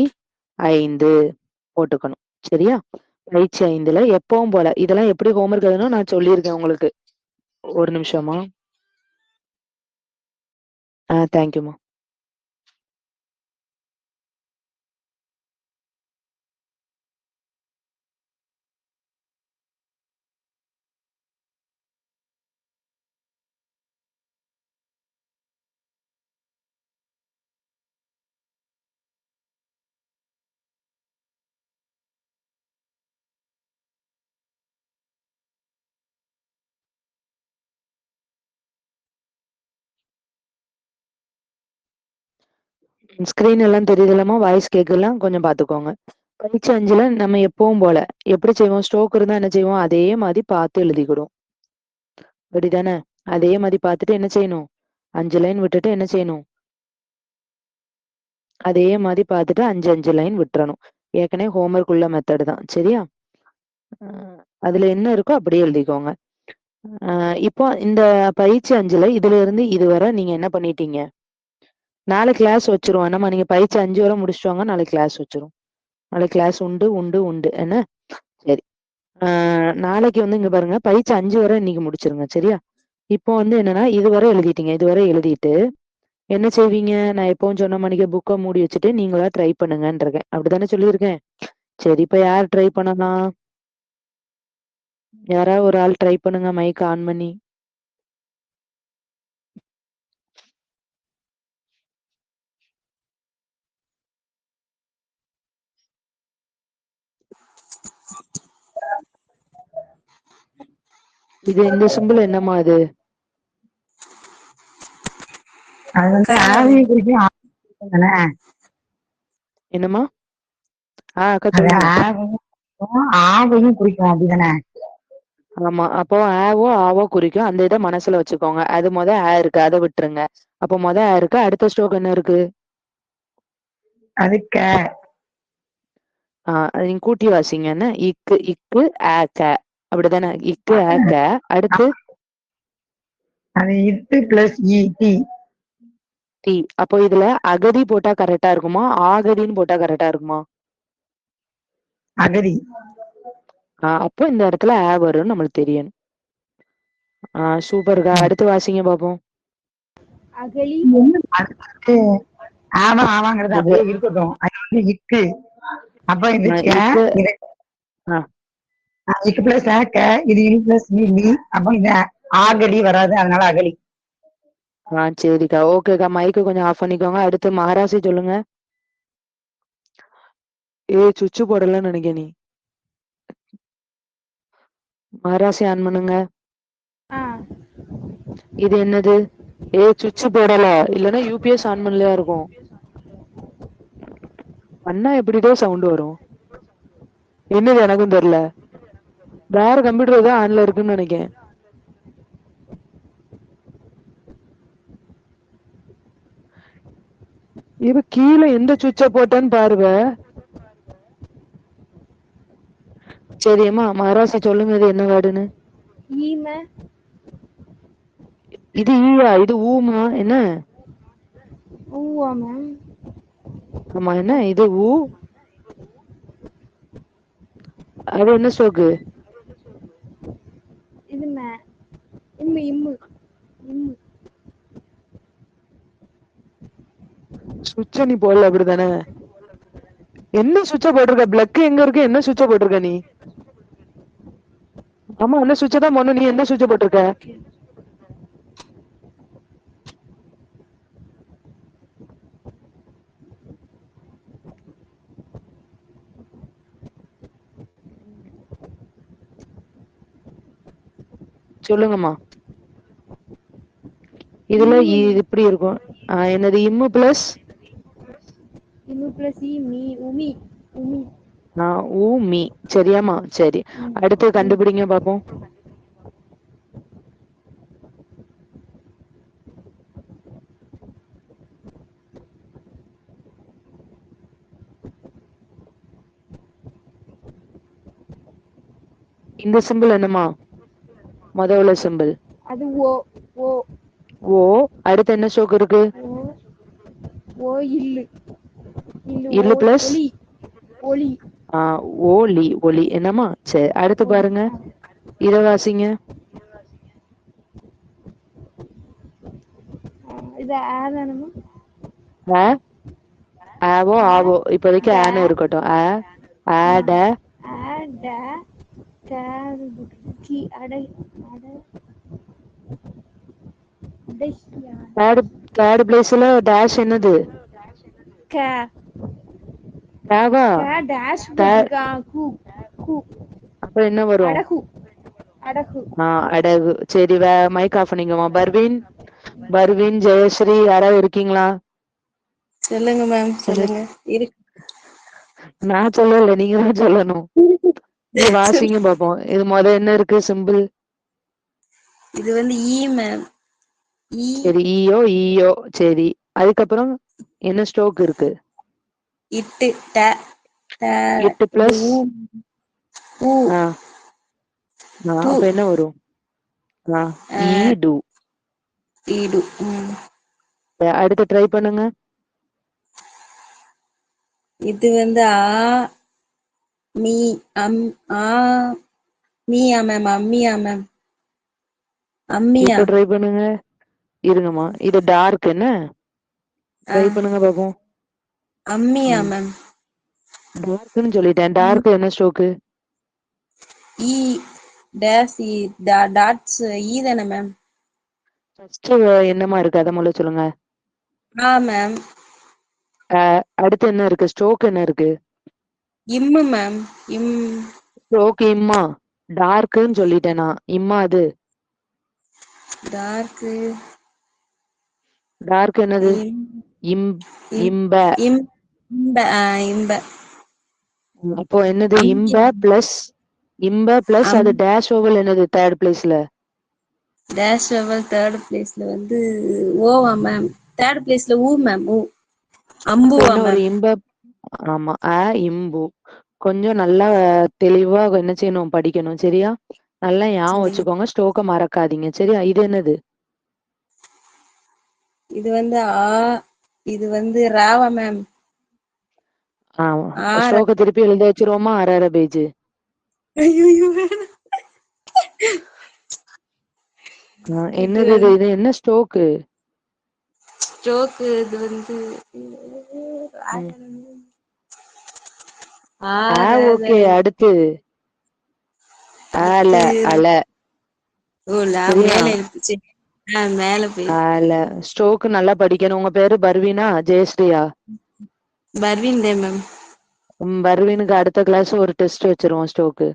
5 போட்டுக்கணும். சரியா? பயிற்சி 5ல எப்பவும் போல இதெல்லாம் எப்படி ஹோம்ஒர்க் எழுதணும் நான் சொல்லியிருக்கேன் உங்களுக்கு. ஒரு நிமிஷமா. தேங்க்யூமா. ஸ்கிரீன் எல்லாம் தெரியுதுலமா? வாய்ஸ் கேட்கலாம், கொஞ்சம் பாத்துக்கோங்க. பயிற்சி 5ல நம்ம எப்பவும் போல எப்படி செய்வோம்? ஸ்ட்ரோக் இருந்தா என்ன செய்வோம்? அதே மாதிரி பார்த்து எழுதிக்கிடும். அப்படிதானே? அதே மாதிரி பார்த்துட்டு என்ன செய்யணும்? 5 லைன் விட்டுட்டு என்ன செய்யணும்? அதே மாதிரி பார்த்துட்டு 5 லைன் விட்டுறணும். ஏற்கனவே ஹோம்ஒர்க் உள்ள மெத்தட் தான். சரியா? அதுல என்ன இருக்கோ அப்படியே எழுதிக்கோங்க. இப்போ இந்த பயிற்சி 5ல இதுல இருந்து இதுவரை நீங்க என்ன பண்ணிட்டீங்க? நாளை கிளாஸ் வச்சிருவோம். என்னம்மா, நீங்க பயிற்சி 5 வரை முடிச்சுட்டு வாங்க, நாளைக்கு கிளாஸ் வச்சிரும். நாளைக்கு கிளாஸ் உண்டு உண்டு உண்டு என்ன? சரி. நாளைக்கு வந்து இங்க பாருங்க, பயிற்சி 5 வரை இன்னைக்கு முடிச்சிருங்க. சரியா? இப்போ வந்து என்னன்னா, இதுவரை எழுதிட்டீங்க. இதுவரை எழுதிட்டு என்ன செய்வீங்க? நான் எப்பவும் சொன்ன மணிக்கு புக்கை மூடி வச்சுட்டு நீங்களா ட்ரை பண்ணுங்கன்னு இருக்கேன். அப்படித்தானே சொல்லியிருக்கேன்? சரி, இப்ப யார் ட்ரை பண்ணலாம்? யாராவது ஒரு ஆள் ட்ரை பண்ணுங்க, மைக் ஆன் பண்ணி. இது இந்த சிம்பிள் என்னம்மா அது? அது வந்து ஆவியை குறிக்கும் தானே? என்னம்மா? அக்கா அது சொல்லுங்க. ஆவையும் குறிக்கும் அப்படிதானே? ஆமா. அப்போ ஆவோ ஆவோ குறிக்கும். அந்த இதை மனசுல வச்சுக்கோங்க. அது ஆ இருக்கு, அதை விட்டுருங்க. அப்போ ஆ இருக்கு. அடுத்த ஸ்ட்ரோக் என்ன இருக்கு? அதுக்க அது நீங்க கூட்டி வாசிங்க. என்ன? இக்கு இக்கு ஆ க. அப்படிதானே? இக்கு ஆ க. அடுத்து அது இட்டு பிளஸ் டி. டி. அப்போ இதுல அகதி போட்டா கரெக்டா இருக்குமா? ஆகதின்னு போட்டா கரெக்டா இருக்குமா? அகதி. அப்போ இந்த இடத்துல ஆ வரும்னு நம்மளுக்கு தெரியணும். சூப்பர்க்கா. அடுத்து வாசிங்க பாப்போம். அகழி. அது வந்து ஆவாங்கிறது அது அப்படியே இருக்கட்டும். அது வந்து இக்கு. அப்ப இந்த இக்கு இக்கு பிளஸ் ஆக்க, இது இனி பிளஸ் லி. அப்போ இந்த ஆகலி வராது, அதனால அகலி. சரிக்கா. ஓகேக்கா. மைக்கு கொஞ்சம் ஆஃப் பண்ணிக்கோங்க. அடுத்து மகாராசி சொல்லுங்க. சுவிட்ச் போடலன்னு நினைக்க. நீ மகாராசி ஆன் பண்ணுங்க. இது என்னது? சுவிட்ச் போடல, இல்லன்னா யூபிஎஸ் ஆன் பண்ணலையா இருக்கும். பண்ணா எப்படிதான் சவுண்ட் வரும்? என்னது எனக்கும் தெரியல. வேற கம்ப்யூட்டர் தான் ஆன்ல இருக்குன்னு நினைக்கிறேன். இவ கீழே எந்த சுவிட்ச போட்டேன்னு பாருங்க. சரியம்மா மகாராசி சொல்லுங்க, இது என்ன வேர்டுன்னு? இது ஈயா? இது ஊமா? என்ன? ஆமா. என்ன இது? ஊ. அது என்ன ஸ்ட்ரோக்கு? இது இம்மு இம்மு இம்மு. சுவிட்ச நீ போடல, அப்படிதானே? என்ன சுவிட்ச போட்டிருக்க? பிளக் எங்க இருக்கு? என்ன சுவிட்ச போட்டிருக்க நீ? ஆமா, என்ன சுவிட்ச தான் போடணும். நீ என்ன சுவிட்ச போட்டிருக்க? சொல்லுங்கம்மா. இதுல இது இப்படி இருக்கும். என்னது? இம்மு பிளஸ் உமி. ஊமி. சரியாம்மா? சரி, அடுத்து கண்டுபிடிங்க பாப்போம். இந்த சிம்பிள் என்னம்மா? உள்ள சிம்பிள் அது ஓ. ஓ. ஓ. அடுத்து என்ன ஸ்ட்ரோக் இருக்கு? ஓ. ஓ இல்லு. இல்லு இல்லு பிளஸ் ஒளி. ஒளி. ஓலி. ஒலி என்னம்மா? சரி, அடுத்து ஒளி. பாருங்க. இத வாசிங்க. இது ஆதானமா? ஆ ஆவோ ஆவோ இப்போதைக்கு ட. ஆன்னு இருக்கட்டும். ஆட ஆட. கி அடை. அடை. அடைக்கியா? தேர்ட் பிளேஸ்ல டேஷ் என்னது? க. கேவா? க டேஷ் போட்டிருக்கான். கு. கு. அப்ப என்ன வரும்? அடகு. அடகு. அடகு. சரி, மைக் ஆஃப் பண்ணிக்கோமா. பர்வீன், பர்வீன், ஜெயஸ்ரீ யாராவது இருக்கீங்களா? சொல்லுங்க மேம், கொஞ்சம் சொல்லுங்க. இருக்கு. நான் சொல்லல, நீங்க தான் சொல்லணும். நீ வாசிங்க பாப்போம். இது என்ன இருக்கு சிம்பிள்? இது வந்து ஈ மேம். ஈ. சரி, ஈயோ ஈயோ. சரி, அதுக்கப்புறம் என்ன ஸ்ட்ரோக் இருக்கு? இட்டு. ட. ட. இட்டு இது பிளஸ் ஊ. டு. அப்ப என்ன வரும்? ஈடு. ஈடு. அடுத்து ட்ரை பண்ணுங்க. இது வந்து மீ. ஆ மீயா மேம்? அம்மியா மேம்? அம்மியா? இப்ப ட்ரை பண்ணுங்க. இருங்கம்மா, இது டார்க் என்ன? ட்ரை பண்ணுங்க பாப்போம். அம்மியா மேம்? டார்க்னு சொல்லிட்டேன். டார்க் என்ன ஸ்ட்ரோக்கு? ஈ டேஷ் ஈ. டாட்ஸ் ஈ தானே மேம்? ஃபர்ஸ்ட் என்னமா இருக்கு? அத முதல்ல சொல்லுங்க. மேம். அடுத்து என்ன இருக்கு? ஸ்ட்ரோக் என்ன இருக்கு? இம்மு மேம். ஸ்ட்ரோக் இம்மா. டார்க்னு சொல்லிட்டேனா? இம்மா அது. டார்க்கு. டார்க் என்னது? இம்ப. இம்ப. அப்போ என்னது? இம்ப பிளஸ் அது டேஷ் ஓவல் என்னது தேர்ட் பிளேஸ்ல? டேஷ் ஓவல் தேர்ட் பிளேஸ்ல வந்து ஓவா மேம்? தேர்ட் பிளேஸ்ல ஊ மேம். ஊ. அம்புவா ஒரு மேம்? இம்ப. ஆமா, இம்பு. கொஞ்சம் நல்லா தெளிவா என்ன செய்யணும்? படிக்கணும். சரியா? நல்லா ஞாபகம் சரிங்க. வச்சுக்கோங்க. ஸ்ட்ரோக்க மறக்காதீங்க. சரியா? இது என்னது? இது வந்து இது வந்து ராவா மேம்? ஸ்ட்ரோக்க திருப்பி எழுத வச்சிருவோமா? அரை பேஜ். என்னது இது? இது என்ன ஸ்ட்ரோக்கு? ஸ்ட்ரோக்கு இது வந்து ஓகே. அடுத்து அல. அல. சரியா? மேல இருந்துச்சு. மேல போய் அல. ஸ்ட்ரோக் நல்லா படிக்கணும். உங்க பேரு பர்வீனா ஜெயஸ்ரீயா? பர்வீன் தே மேம். பர்வீனுக்கு அடுத்த கிளாஸ் ஒரு டெஸ்ட் வச்சிருவோம் ஸ்ட்ரோக்கு.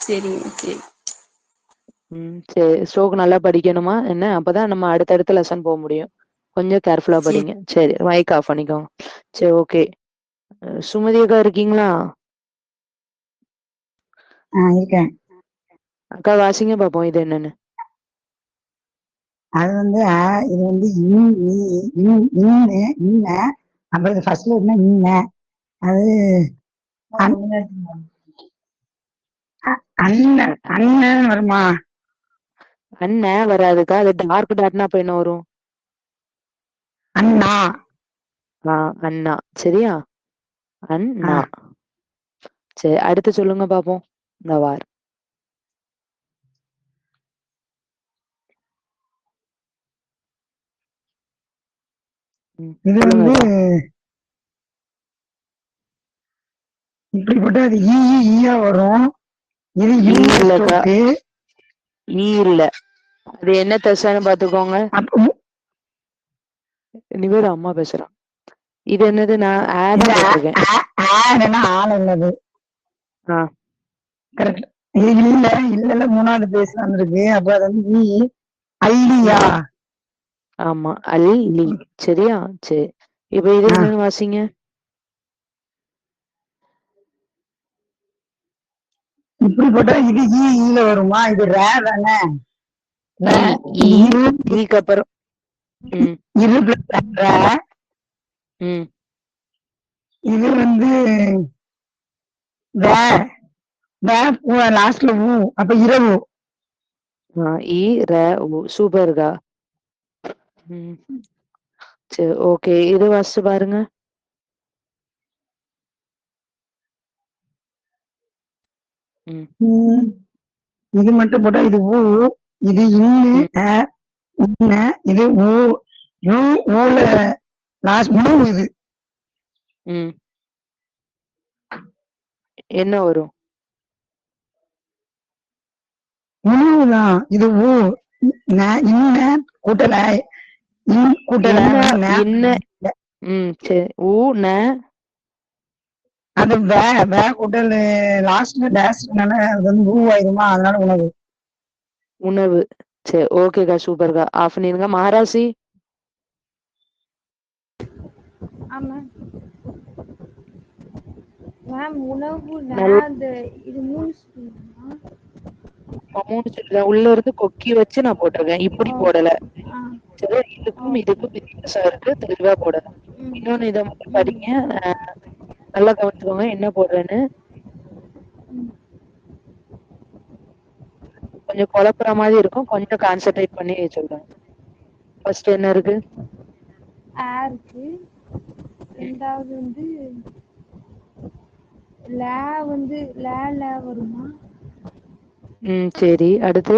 சரிங்க. சரி. சரி, ஸ்ட்ரோக் நல்லா படிக்கணுமா என்ன? அப்பதான் நம்ம அடுத்தடுத்த லெசன் போக முடியும். கொஞ்சம் கேர்ஃபுல்லா படிங்க. சரி, மைக் ஆஃப் பண்ணிக்கோங்க. சரி, ஓகே. சுமதி அக்கா இருக்கீங்களா? இருக்கேன். அக்கா வாசிங்க பாப்போம். இது என்னன்னு? அது வந்து இது வந்து இன்ன. அப்புறம் இது ஃபர்ஸ்ட்ல என்ன இன்ன. அது அண்ணன் வருமா? அண்ணன் வராதுக்கா. அது டார்க் டாட்னா அப்ப என்ன வரும்? அண்ணா. அண்ணா. சரியா? அண்ணா. சரி, அடுத்து சொல்லுங்க பாப்போம். இந்த வார் இது வந்து இப்படிப்பட்ட அது ஈயா வரும். இது இல்ல. அது என்ன தசான்னு பாத்துக்கோங்க. நிவேதா அம்மா பேசுறான். இது என்னது? நான் ஆதான் போட்டிருக்கேன். ஆள் இல்லது. கரெக்ட். இது இல்ல மூணாவது பேச வந்திருக்கு. அப்ப அது வந்து ஐடியா. ஆமா, அல்லி. சரியா? சரி, இப்ப இது என்னன்னு வாசிங்க. இப்படி போட்டா இது ஈல வருமா? இது ரே தானே? ஈக்கு அப்புறம் இது வந்து வே. லாஸ்ட்ல ஊ அப்ப இரவு. இ ர உ சூப்பர்கா. சரி ஓகே, இது வாசிச்சு பாருங்க. இது மட்டும் போட்டா இது ஊ, இது இன்ன இது ஊ, ஊல லாஸ்ட் உணவு. இது என்ன வரும்? உணவுதான். இது ஊ இன்ன கூட்டல சரி ஊ ந அது வே கூட்டல் லாஸ்ட்ல டேஷ்னால அது வந்து ஊ ஆயிருமா, அதனால உணவு. உணவு. சரி ஓகேக்கா, சூப்பர்க்கா. ஆஃப் பண்ணிருங்க. மகாராசி. ஆமா மேம், உணவு இது 3 சொல்லுதான் உள்ள இருந்து கொக்கி வச்சு நான் போட்டிருக்கேன், இப்படி போடல. சரி, இதுக்கும் இதுக்கும் வித்தியாசம் இருக்கு, தெளிவா போடல. இன்னொன்னு இதை மட்டும் படிங்க, நல்லா கவனிச்சுக்கோங்க என்ன போடுறேன்னு. கொஞ்சம் குழப்புற மாதிரி இருக்கும், கொஞ்சம் கான்சென்ட்ரேட் பண்ணி சொல்றேன். ஃபர்ஸ்ட் என்ன இருக்கு? இருக்கு. ரெண்டாவது வந்து ல வருமா? சரி, அடுத்து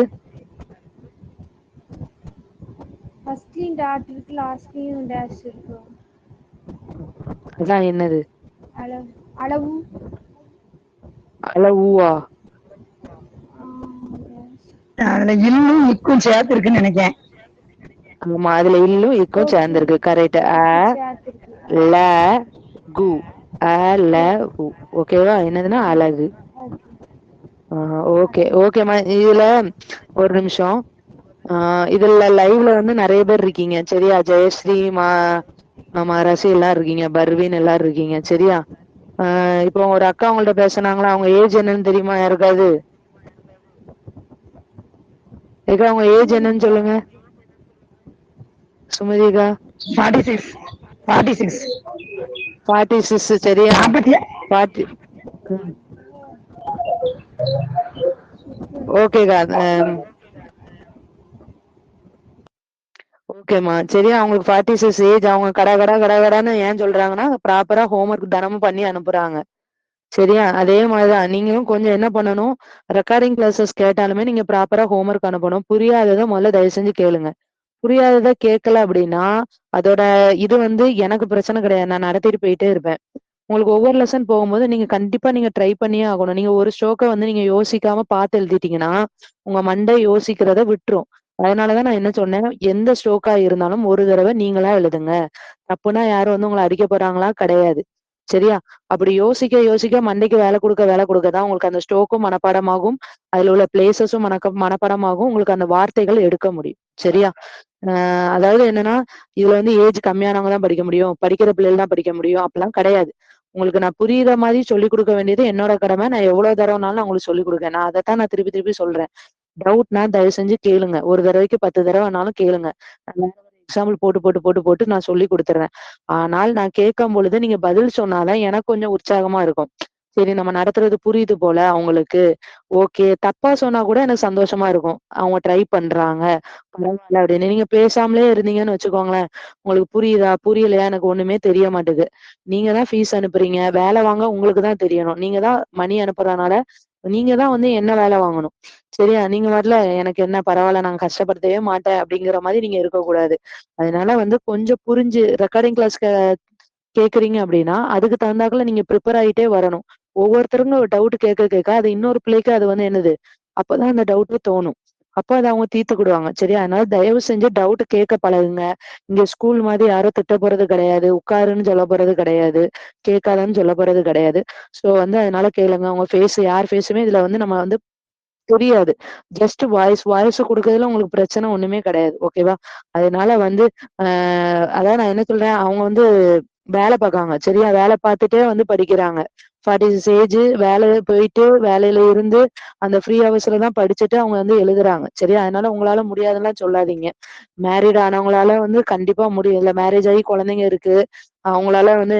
ஃபர்ஸ்ட்லயும் டாட் இருக்கு, லாஸ்ட்லயும் டேஷ் இருக்கு. அதான் என்னது? அளவு. அளவுவா? அதுல இன்னும் இக்கும் சேர்த்து இருக்குன்னு நினைக்கிறேன். ஆமா, அதுல இல்லும் இக்கும் சேர்ந்திருக்கு. கரெக்ட். ல கு ல கு. ஓகேவா? என்னதுன்னா அழகு. ஓகே ஓகேமா. இதுல ஒரு நிமிஷம். இதுல லைவ்ல வந்து நிறைய பேர் இருக்கீங்க சரியா? ஜெயஸ்ரீ, மகாராசி எல்லாரும் இருக்கீங்க, பர்வீன் எல்லாரும் இருக்கீங்க சரியா? இப்போ ஒரு அக்கா உங்கள்ட்ட பேசுனாங்களா, அவங்க ஏஜ் என்னன்னு தெரியுமா யாருக்காவது? அவங்க ஏஜ் என்னன்னு சொல்லுங்க. சுமதிகா. 46 சரியா? 40. ஓகேக்கா. ஓகேம்மா சரியா? அவங்களுக்கு 46 ஏஜ். அவங்க கடன்னு ஏன் சொல்றாங்கன்னா ப்ராப்பரா ஹோம்ஒர்க் தினமும் பண்ணி அனுப்புறாங்க சரியா? அதே மாதிரிதான் நீங்களும் கொஞ்சம் என்ன பண்ணணும், ரெக்கார்டிங் கிளாஸஸ் கேட்டாலுமே நீங்க ப்ராப்பரா ஹோம்ஒர்க் அனுப்பணும். புரியாததை முதல்ல தயவு செஞ்சு கேளுங்க. புரியாததை கேட்கல அப்படின்னா அதோட இது வந்து எனக்கு பிரச்சனை கிடையாது, நான் நடத்திட்டு போயிட்டே இருப்பேன். உங்களுக்கு ஒவ்வொரு லெசன் போகும்போது நீங்க கண்டிப்பா நீங்க ட்ரை பண்ணியே ஆகணும். நீங்க ஒரு ஸ்ட்ரோக்கை வந்து நீங்க யோசிக்காம பார்த்து எழுதிட்டீங்கன்னா உங்க மண்டை யோசிக்கிறத விட்டுரும். அதனாலதான் நான் என்ன சொன்னேன், எந்த ஸ்ட்ரோக்கா இருந்தாலும் ஒரு தடவை நீங்களா எழுதுங்க. தப்புனா யாரும் வந்து உங்களை அடிக்க போறாங்களா? கிடையாது சரியா? அப்படி யோசிக்க யோசிக்க மண்டைக்கு வேலை கொடுக்கதான் உங்களுக்கு அந்த ஸ்ட்ரோக்கும் மனப்பாடமாகும், அதுல உள்ள பிளேசஸும் மனப்பாடமாகும், உங்களுக்கு அந்த வார்த்தைகள் எடுக்க முடியும் சரியா? அதாவது என்னன்னா இதுல வந்து ஏஜ் கம்மியானவங்க தான் படிக்க முடியும், படிக்கிற பிள்ளைகள் தான் படிக்க முடியும் அப்படிலாம் கிடையாது. உங்களுக்கு நான் புரியுற மாதிரி சொல்லிக் கொடுக்க வேண்டியது என்னோட கடமை. நான் எவ்வளவு தடவைனாலும் நான் உங்களுக்கு சொல்லிக் கொடுக்கேன். நான் அதைத்தான் நான் திருப்பி திருப்பி சொல்றேன். டவுட்னா தயவு செஞ்சு கேளுங்க. ஒரு தடவைக்கு 10 தடவைனாலும் கேளுங்க. எக்ஸாம்பிள் போட்டு போட்டு போட்டு போட்டு நான் சொல்லி கொடுத்துறேன். ஆனால் நான் கேட்கும் பொழுது நீங்க பதில் சொன்னாதான் எனக்கு கொஞ்சம் உற்சாகமா இருக்கும். சரி, நம்ம நடத்துறது புரியுது போல அவங்களுக்கு. ஓகே, தப்பா சொன்னா கூட எனக்கு சந்தோஷமா இருக்கும், அவங்க ட்ரை பண்றாங்க பரவாயில்ல அப்படின்னு. நீங்க பேசாமலே இருந்தீங்கன்னு வச்சுக்கோங்களேன், உங்களுக்கு புரியுதா புரியலையா எனக்கு ஒண்ணுமே தெரிய மாட்டேங்குது. நீங்க தான் ஃபீஸ் அனுப்புறீங்க, வேலை வாங்க உங்களுக்கு தான் தெரியணும். நீங்க தான் மணி அனுப்புறதுனால நீங்க தான் வந்து என்ன வேலை வாங்கணும் சரியா? நீங்க வரல எனக்கு என்ன பரவாயில்ல, நான் கஷ்டப்படுத்தவே மாட்டேன் அப்படிங்கிற மாதிரி நீங்க இருக்கக்கூடாது. அதனால வந்து கொஞ்சம் புரிஞ்சு ரெக்கார்டிங் கிளாஸ் கேக்குறீங்க அப்படின்னா அதுக்கு தகுந்தாக்குல நீங்க ப்ரிப்பேர் ஆகிட்டே வரணும். ஒவ்வொருத்தருங்க ஒரு டவுட் கேட்க அது இன்னொரு பிள்ளைக்கு அது வந்து என்னது, அப்பதான் அந்த டவுட் தோணும். அப்ப அதை அவங்க தீர்த்துக்கிடுவாங்க சரியா? அதனால தயவு செஞ்சு டவுட் கேட்க பழகுங்க. இங்க ஸ்கூல் மாதிரி யாரும் திட்ட போறது கிடையாது, உட்காருன்னு சொல்ல போறது கிடையாது, கேட்காதன்னு சொல்ல போறது கிடையாது. சோ வந்து அதனால கேளுங்க. உங்க ஃபேஸ் யார் ஃபேஸுமே இதுல வந்து நம்ம வந்து புரியாது. ஜஸ்ட் வாய்ஸ் கொடுக்கறதுல உங்களுக்கு பிரச்சனை ஒண்ணுமே கிடையாது. ஓகேவா? அதனால வந்து அதான் நான் என்ன சொல்றேன், அவங்க வந்து வேலை பார்க்காங்க சரியா? வேலை பார்த்துட்டே வந்து படிக்கிறாங்க. 46 ஏஜ், வேலையில போயிட்டு வேலையில இருந்து அந்த ஃப்ரீ ஹவர்ஸ்ல தான் படிச்சுட்டு அவங்க வந்து எழுதுறாங்க சரியா? அதனால உங்களால முடியாதுலாம் சொல்லாதீங்க. மேரிட் ஆனவங்களால வந்து கண்டிப்பா முடியும். இல்ல மேரேஜ் ஆகி குழந்தைங்க இருக்கு, அவங்களால வந்து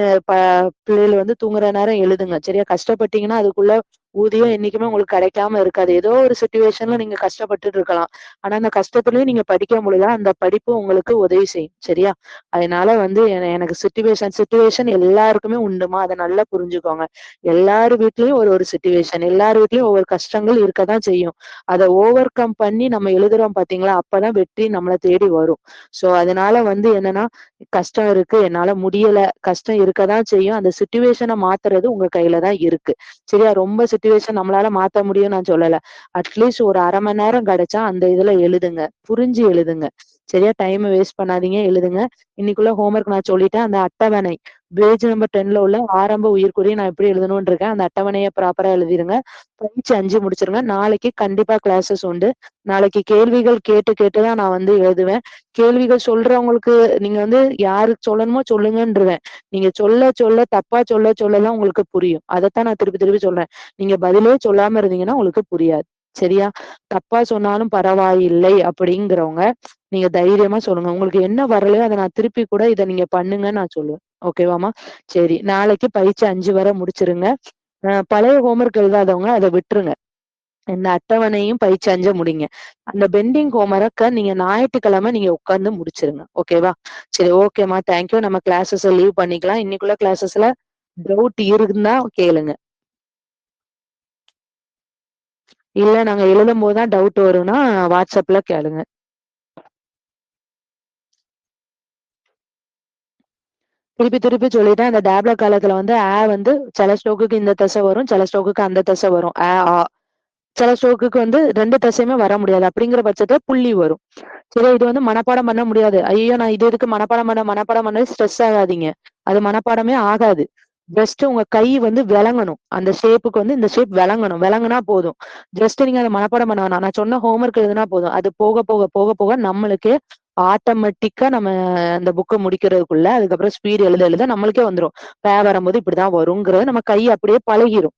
பிள்ளைகள் வந்து தூங்குற நேரம் எழுதுங்க சரியா? கஷ்டப்பட்டீங்கன்னா அதுக்குள்ள ஊதியம் என்னைக்குமே உங்களுக்கு கிடைக்காம இருக்காது. ஏதோ ஒரு சுச்சுவேஷன்ல நீங்க கஷ்டப்பட்டுட்டு இருக்கலாம். ஆனா அந்த கஷ்டத்துலயும் நீங்க படிக்க முடியல, அந்த படிப்பு உங்களுக்கு உதவி செய்யும். சரியா? அதனால வந்து எனக்கு சுச்சுவேஷன் எல்லாருக்குமே உண்டுமா, அதை நல்லா புரிஞ்சுக்கோங்க. எல்லார் வீட்லயும் ஒரு ஒரு சுச்சுவேஷன், எல்லார் வீட்லயும் ஒவ்வொரு கஷ்டங்கள் இருக்கதான் செய்யும். அதை ஓவர் கம் பண்ணி நம்ம எழுதுறோம் பாத்தீங்களா, அப்பதான் வெற்றி நம்மளை தேடி வரும். சோ அதனால வந்து என்னன்னா, கஷ்டம் இருக்கு, என்னால முடியல, கஷ்டம் இருக்கதான் செய்யும். அந்த சுச்சுவேஷனை மாத்துறது உங்க கையில தான் இருக்கு. சரியா? ரொம்ப சுச்சுவேஷன் நம்மளால மாத்த முடியும்னு நான் சொல்லல. அட்லீஸ்ட் ஒரு 1/2 மணி நேரம் கிடைச்சா அந்த இதுல எழுதுங்க, புரிஞ்சு எழுதுங்க. சரியா? டைம் வேஸ்ட் பண்ணாதீங்க, எழுதுங்க. இன்னைக்குள்ள ஹோம்ஒர்க் நான் சொல்லிட்டேன். அந்த அட்டவணை பேஜ் நம்பர் 10ல உள்ள ஆரம்ப உயிர்க்குறியை நான் எப்படி எழுதணும்னு இருக்கேன். அந்த அட்டவணையை ப்ராப்பரா எழுதிருங்க. பயிற்சி 5 முடிச்சிருங்க. நாளைக்கு கண்டிப்பா கிளாஸஸ் உண்டு. நாளைக்கு கேள்விகள் கேட்டு கேட்டுதான் நான் வந்து எழுதுவேன். கேள்விகள் சொல்றவங்களுக்கு நீங்க வந்து யாருக்கு சொல்லணுமோ சொல்லுங்கன்றுவேன். நீங்க சொல்ல சொல்ல தப்பா சொல்லதான் உங்களுக்கு புரியும். அதைத்தான் நான் திருப்பி திருப்பி சொல்றேன். நீங்க பதிலே சொல்லாம இருந்தீங்கன்னா உங்களுக்கு புரியாது. சரியா? தப்பா சொன்னாலும் பரவாயில்லை அப்படிங்கிறவங்க நீங்க தைரியமா சொல்லுங்க. உங்களுக்கு என்ன வரலையோ அதை நான் திருப்பி கூட இதை நீங்க பண்ணுங்கன்னு நான் சொல்லுவேன். ஓகேவாமா? சரி, நாளைக்கு பயிற்சி 5 வரை முடிச்சிருங்க. பழைய ஹோம்ஒர்க் எழுதாதவங்க அதை விட்டுருங்க. இந்த அட்டவணையும் பயிற்சி 5 முடிங்க. அந்த பெண்டிங் ஹோம்ஒர்க்க நீங்க ஞாயிற்றுக்கிழமை நீங்க உட்கார்ந்து முடிச்சிருங்க. ஓகேவா? சரி, ஓகேமா, தேங்க்யூ. நம்ம கிளாஸஸ் லீவ் பண்ணிக்கலாம். இன்னைக்குள்ள கிளாஸஸ்ல டவுட் இருந்தா கேளுங்க. இல்ல நாங்க எழுதும் போதுதான் டவுட் வரும்னா வாட்ஸ்அப்ல கேளுங்க. திருப்பி திருப்பி சொல்லிட்டேன். அந்த டேப்ல காலத்துல வந்து வந்து சில ஸ்டோக்குக்கு இந்த தசை வரும், சில ஸ்டோக்குக்கு அந்த தசை வரும். ஆ. சில ஸ்டோக்குக்கு வந்து 2 தசையுமே வர முடியாது. அப்படிங்கிற பட்சத்துல புள்ளி வரும். சரி, இது வந்து மனப்பாடம் பண்ண முடியாது. ஐயோ, நான் இது எதுக்கு மனப்பாடம் பண்ண ஸ்ட்ரெஸ் ஆகாதீங்க. அது மனப்பாடமே ஆகாது. ஜஸ்ட் உங்க கை வந்து விளங்கணும். அந்த ஷேப்புக்கு வந்து இந்த ஷேப் விளங்கணும். விளங்குனா போதும். ஜஸ்ட் நீங்க அதை மனப்பாடம் பண்ண வேணாம். நான் சொன்ன ஹோம்ஒர்க் எழுதுனா போதும். அது போக போக போக போக நம்மளுக்கே ஆட்டோமேட்டிக்கா நம்ம அந்த புக்கை முடிக்கிறதுக்குள்ள அதுக்கப்புறம் ஸ்பீட் எழுத நம்மளுக்கே வந்துரும். வரும்போது இப்படிதான் வருங்கிறது நம்ம கை அப்படியே பழகிரும்.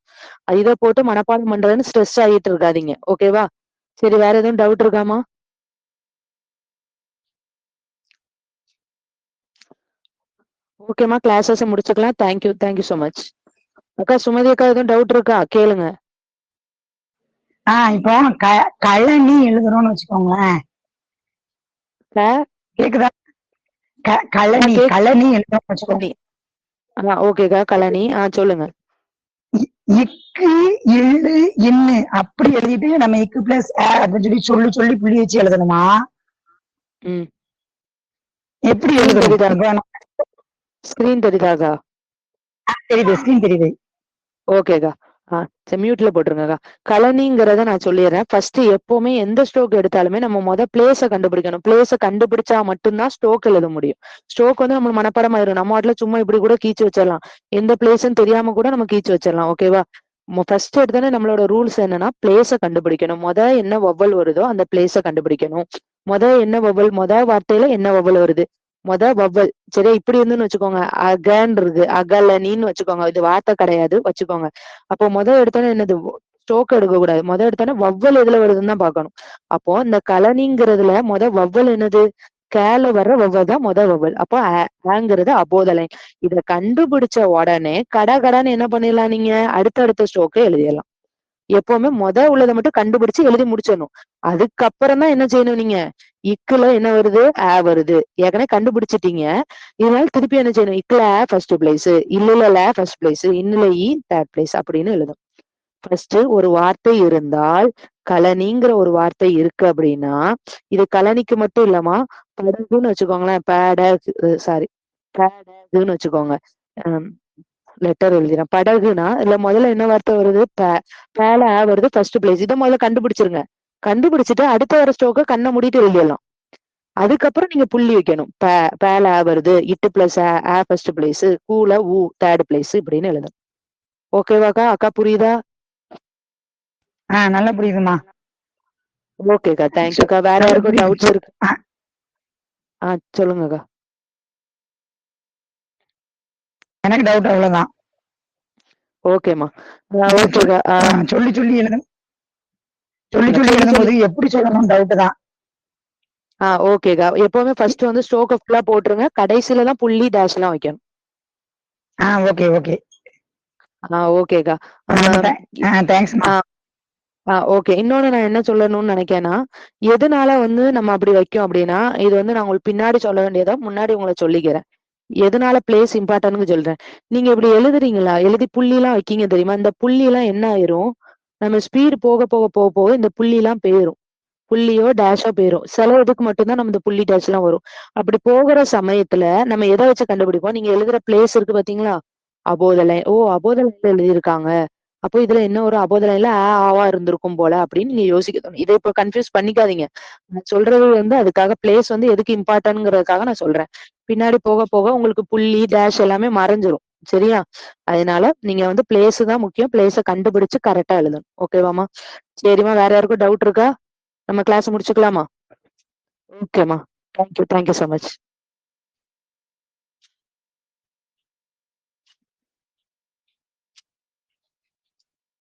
இதை போட்டு மனப்பாடம் பண்றதுன்னு ஸ்ட்ரெஸ் ஆகிட்டு இருக்காதீங்க. ஓகேவா? சரி, வேற எதுவும் டவுட் இருக்காமா? ஓகேமா, கிளாஸஸ் முடிச்சுக்கலாம். Thank you so much. அக்கா சுமதி அக்கா, எதுவும் டவுட் இருக்கா? கேளுங்க. இப்போ கழனி எழுதுறோம்னு வச்சுக்கோங்களேன். கேக்குதா? கழனி எழுதுறோம்னு வச்சுக்கோங்க. ஓகேக்கா, கழனி. சொல்லுங்க. இக்கு இள்ளு இன்னு அப்படி எழுதிட்டு நம்ம இக்கு பிளஸ் அப்படின்னு சொல்லி சொல்லி புள்ளி வச்சு எழுதணுமா? எப்படி எழுதுறோம்? ஸ்கிரீன் தெரியுதாக்கா? தெரியுது, ஸ்கிரீன் தெரியுது. ஓகேக்கா. மியூட்ல போட்டுருங்கக்கா. கழனிங்கிறத நான் சொல்லிடுறேன். ஃபர்ஸ்ட் எப்பவுமே எந்த ஸ்ட்ரோக் எடுத்தாலுமே நம்ம பிளேஸை கண்டுபிடிக்கணும். பிளேஸை கண்டுபிடிச்சா மட்டும்தான் ஸ்ட்ரோக் எழுத முடியும். ஸ்ட்ரோக் வந்து நம்ம மனப்பாடம் ஆயிரும். நம்ம வாட்டில சும்மா இப்படி கூட கீச்சு வச்சிடலாம். எந்த பிளேஸ்ன்னு தெரியாம கூட நம்ம கீச்சு வச்சிடலாம். ஓகேவா? ஃபர்ஸ்ட் எடுத்தானே நம்மளோட ரூல்ஸ் என்னன்னா பிளேஸை கண்டுபிடிக்கணும். என்ன வவ்வல் வருதோ அந்த பிளேஸை கண்டுபிடிக்கணும். என்ன வவ்வல், வார்த்தையில என்ன வவ்வல் வருது, வவ்வல். சரியா? இப்படி இருந்துன்னு வச்சுக்கோங்க. அகன் இருக்கு, அகலனின்னு வச்சுக்கோங்க. இது வார்த்தை கிடையாது, வச்சுக்கோங்க. அப்போ எடுத்தோன்னே என்னது, ஸ்ட்ரோக் எடுக்க கூடாது. எடுத்தோன்னே வவ்வல் எதுல வருதுன்னு தான் பார்க்கணும். அப்போ இந்த கலனிங்கிறதுல வவ்வல் என்னது, கேல வர்ற வவ்வல் தான் வவ்வல். அப்போ ஆங்கிறது அபோதலை. இத கண்டுபிடிச்ச உடனே கடன்னு என்ன பண்ணிடலாம், நீங்க அடுத்தடுத்த ஸ்ட்ரோக்கை எழுதிடலாம். எப்பவுமே உள்ளதை மட்டும் கண்டுபிடிச்சு எழுதி முடிச்சிடணும். அதுக்கப்புறம் தான் என்ன செய்யணும், நீங்க இக்குல என்ன வருது, வருது. ஏற்கனவே கண்டுபிடிச்சிட்டீங்க. இதனால திருப்பி என்ன செய்யணும், இக்குல ஃபர்ஸ்ட் பிளேஸ், இல்ல ஃபர்ஸ்ட் பிளேஸ், இன்னுல தேர்ட் பிளேஸ் அப்படின்னு எழுதும். ஃபர்ஸ்ட் ஒரு வார்த்தை இருந்தால், கலனிங்கிற ஒரு வார்த்தை இருக்கு அப்படின்னா, இது கலனிக்கு மட்டும் இல்லமா, படகுன்னு வச்சுக்கோங்களேன். பேடகுன்னு வச்சுக்கோங்க. லெட்டர் எழுதிறேன். படகுனா இல்ல முதல்ல என்ன வார்த்தை வருது, பேல வருது, ஃபர்ஸ்ட் பிளேஸ். இதை முதல்ல கண்டுபிடிச்சிருங்க. கண்டுபிடிச்சிட்டு அடுத்த வர ஸ்ட்ரோக்க கண்ணை மூடிட்டு எழுதிடலாம். அதுக்கப்புறம் நீங்க புள்ளி வைக்கணும். பேல வருது, இட்டு பிளஸ் ஃபர்ஸ்ட் பிளேஸ், கூல தேர்ட் பிளேஸ் இப்படின்னு எழுதணும். ஓகேவாக்கா? அக்கா புரியுதா? நல்லா புரியுதுமா. ஓகேக்கா, தேங்க்யூக்கா. வேற யாருக்கும் டவுட்ஸ் இருக்கு? சொல்லுங்கக்கா. எனக்கு டவுட் அவ்வளவுதான். ஓகேமா, ஓகேக்கா. சொல்லி சொல்லி எழுதும் போது எப்படி சொல்லணும் டவுட் தான். ஓகேக்கா. எப்பவுமே ஃபர்ஸ்ட் வந்து ஸ்ட்ரோக் ஃபுல்லா போட்டுருங்க. கடைசியில தான் புள்ளி டேஷ் எல்லாம் வைக்கணும். Okay okay. ஓகேக்கா. தேங்க்ஸ்மா. ஓகே. இன்னொன்னு நான் என்ன சொல்லணும்னு நினைக்கிறேன்னா, எதனால வந்து நம்ம அப்படி வைக்கோம் அப்படின்னா, இது வந்து நான் உங்களுக்கு பின்னாடி சொல்ல வேண்டியதா முன்னாடி உங்களை சொல்லிக்கிறேன். எதனால பிளேஸ் இம்பார்ட்டன்ட்னு சொல்றேன். நீங்க இப்படி எழுதுறீங்களா, எழுதி புள்ளிலாம் வைக்கீங்க தெரியுமா? இந்த புள்ளிலாம் என்ன ஆயிரும், நம்ம ஸ்பீடு போக போக போக போக இந்த புள்ளிலாம் போயிரும். புள்ளியோ டேஷோ போயிரும். சில இதுக்கு மட்டும்தான் நம்ம இந்த புள்ளி டேஷ் எல்லாம் வரும். அப்படி போகிற சமயத்துல நம்ம எதை வச்சு கண்டுபிடிப்போம்? நீங்க எழுதுற பிளேஸ் இருக்கு பாத்தீங்களா? அபோத லைன். ஓ, அபோத லைன்ல எழுதியிருக்காங்க. அப்போ இதுல என்ன ஒரு அபோத லைன்ல ஆவா இருந்திருக்கும் போல அப்படின்னு நீங்க யோசிக்க தோணும். இதை இப்ப கன்ஃபியூஸ் பண்ணிக்காதீங்க. நான் சொல்றது வந்து அதுக்காக பிளேஸ் வந்து எதுக்கு இம்பார்ட்டன்ட்ங்கிறதுக்காக நான் சொல்றேன். பின்னாடி போக போக உங்களுக்கு புள்ளி டேஷ் எல்லாமே மறைஞ்சிரும். சரியா? அதனால நீங்க வந்து பிளேஸ் தான் முக்கியம். பிளேஸ கண்டுபிடிச்சு கரெக்டா எழுதணும். ஓகேவாமா? சரிம்மா, வேற யாருக்கும் டவுட் இருக்கா? நம்ம கிளாஸ் முடிச்சுக்கலாமா? ஓகேம்மா. தேங்க்யூ. Thank you so much.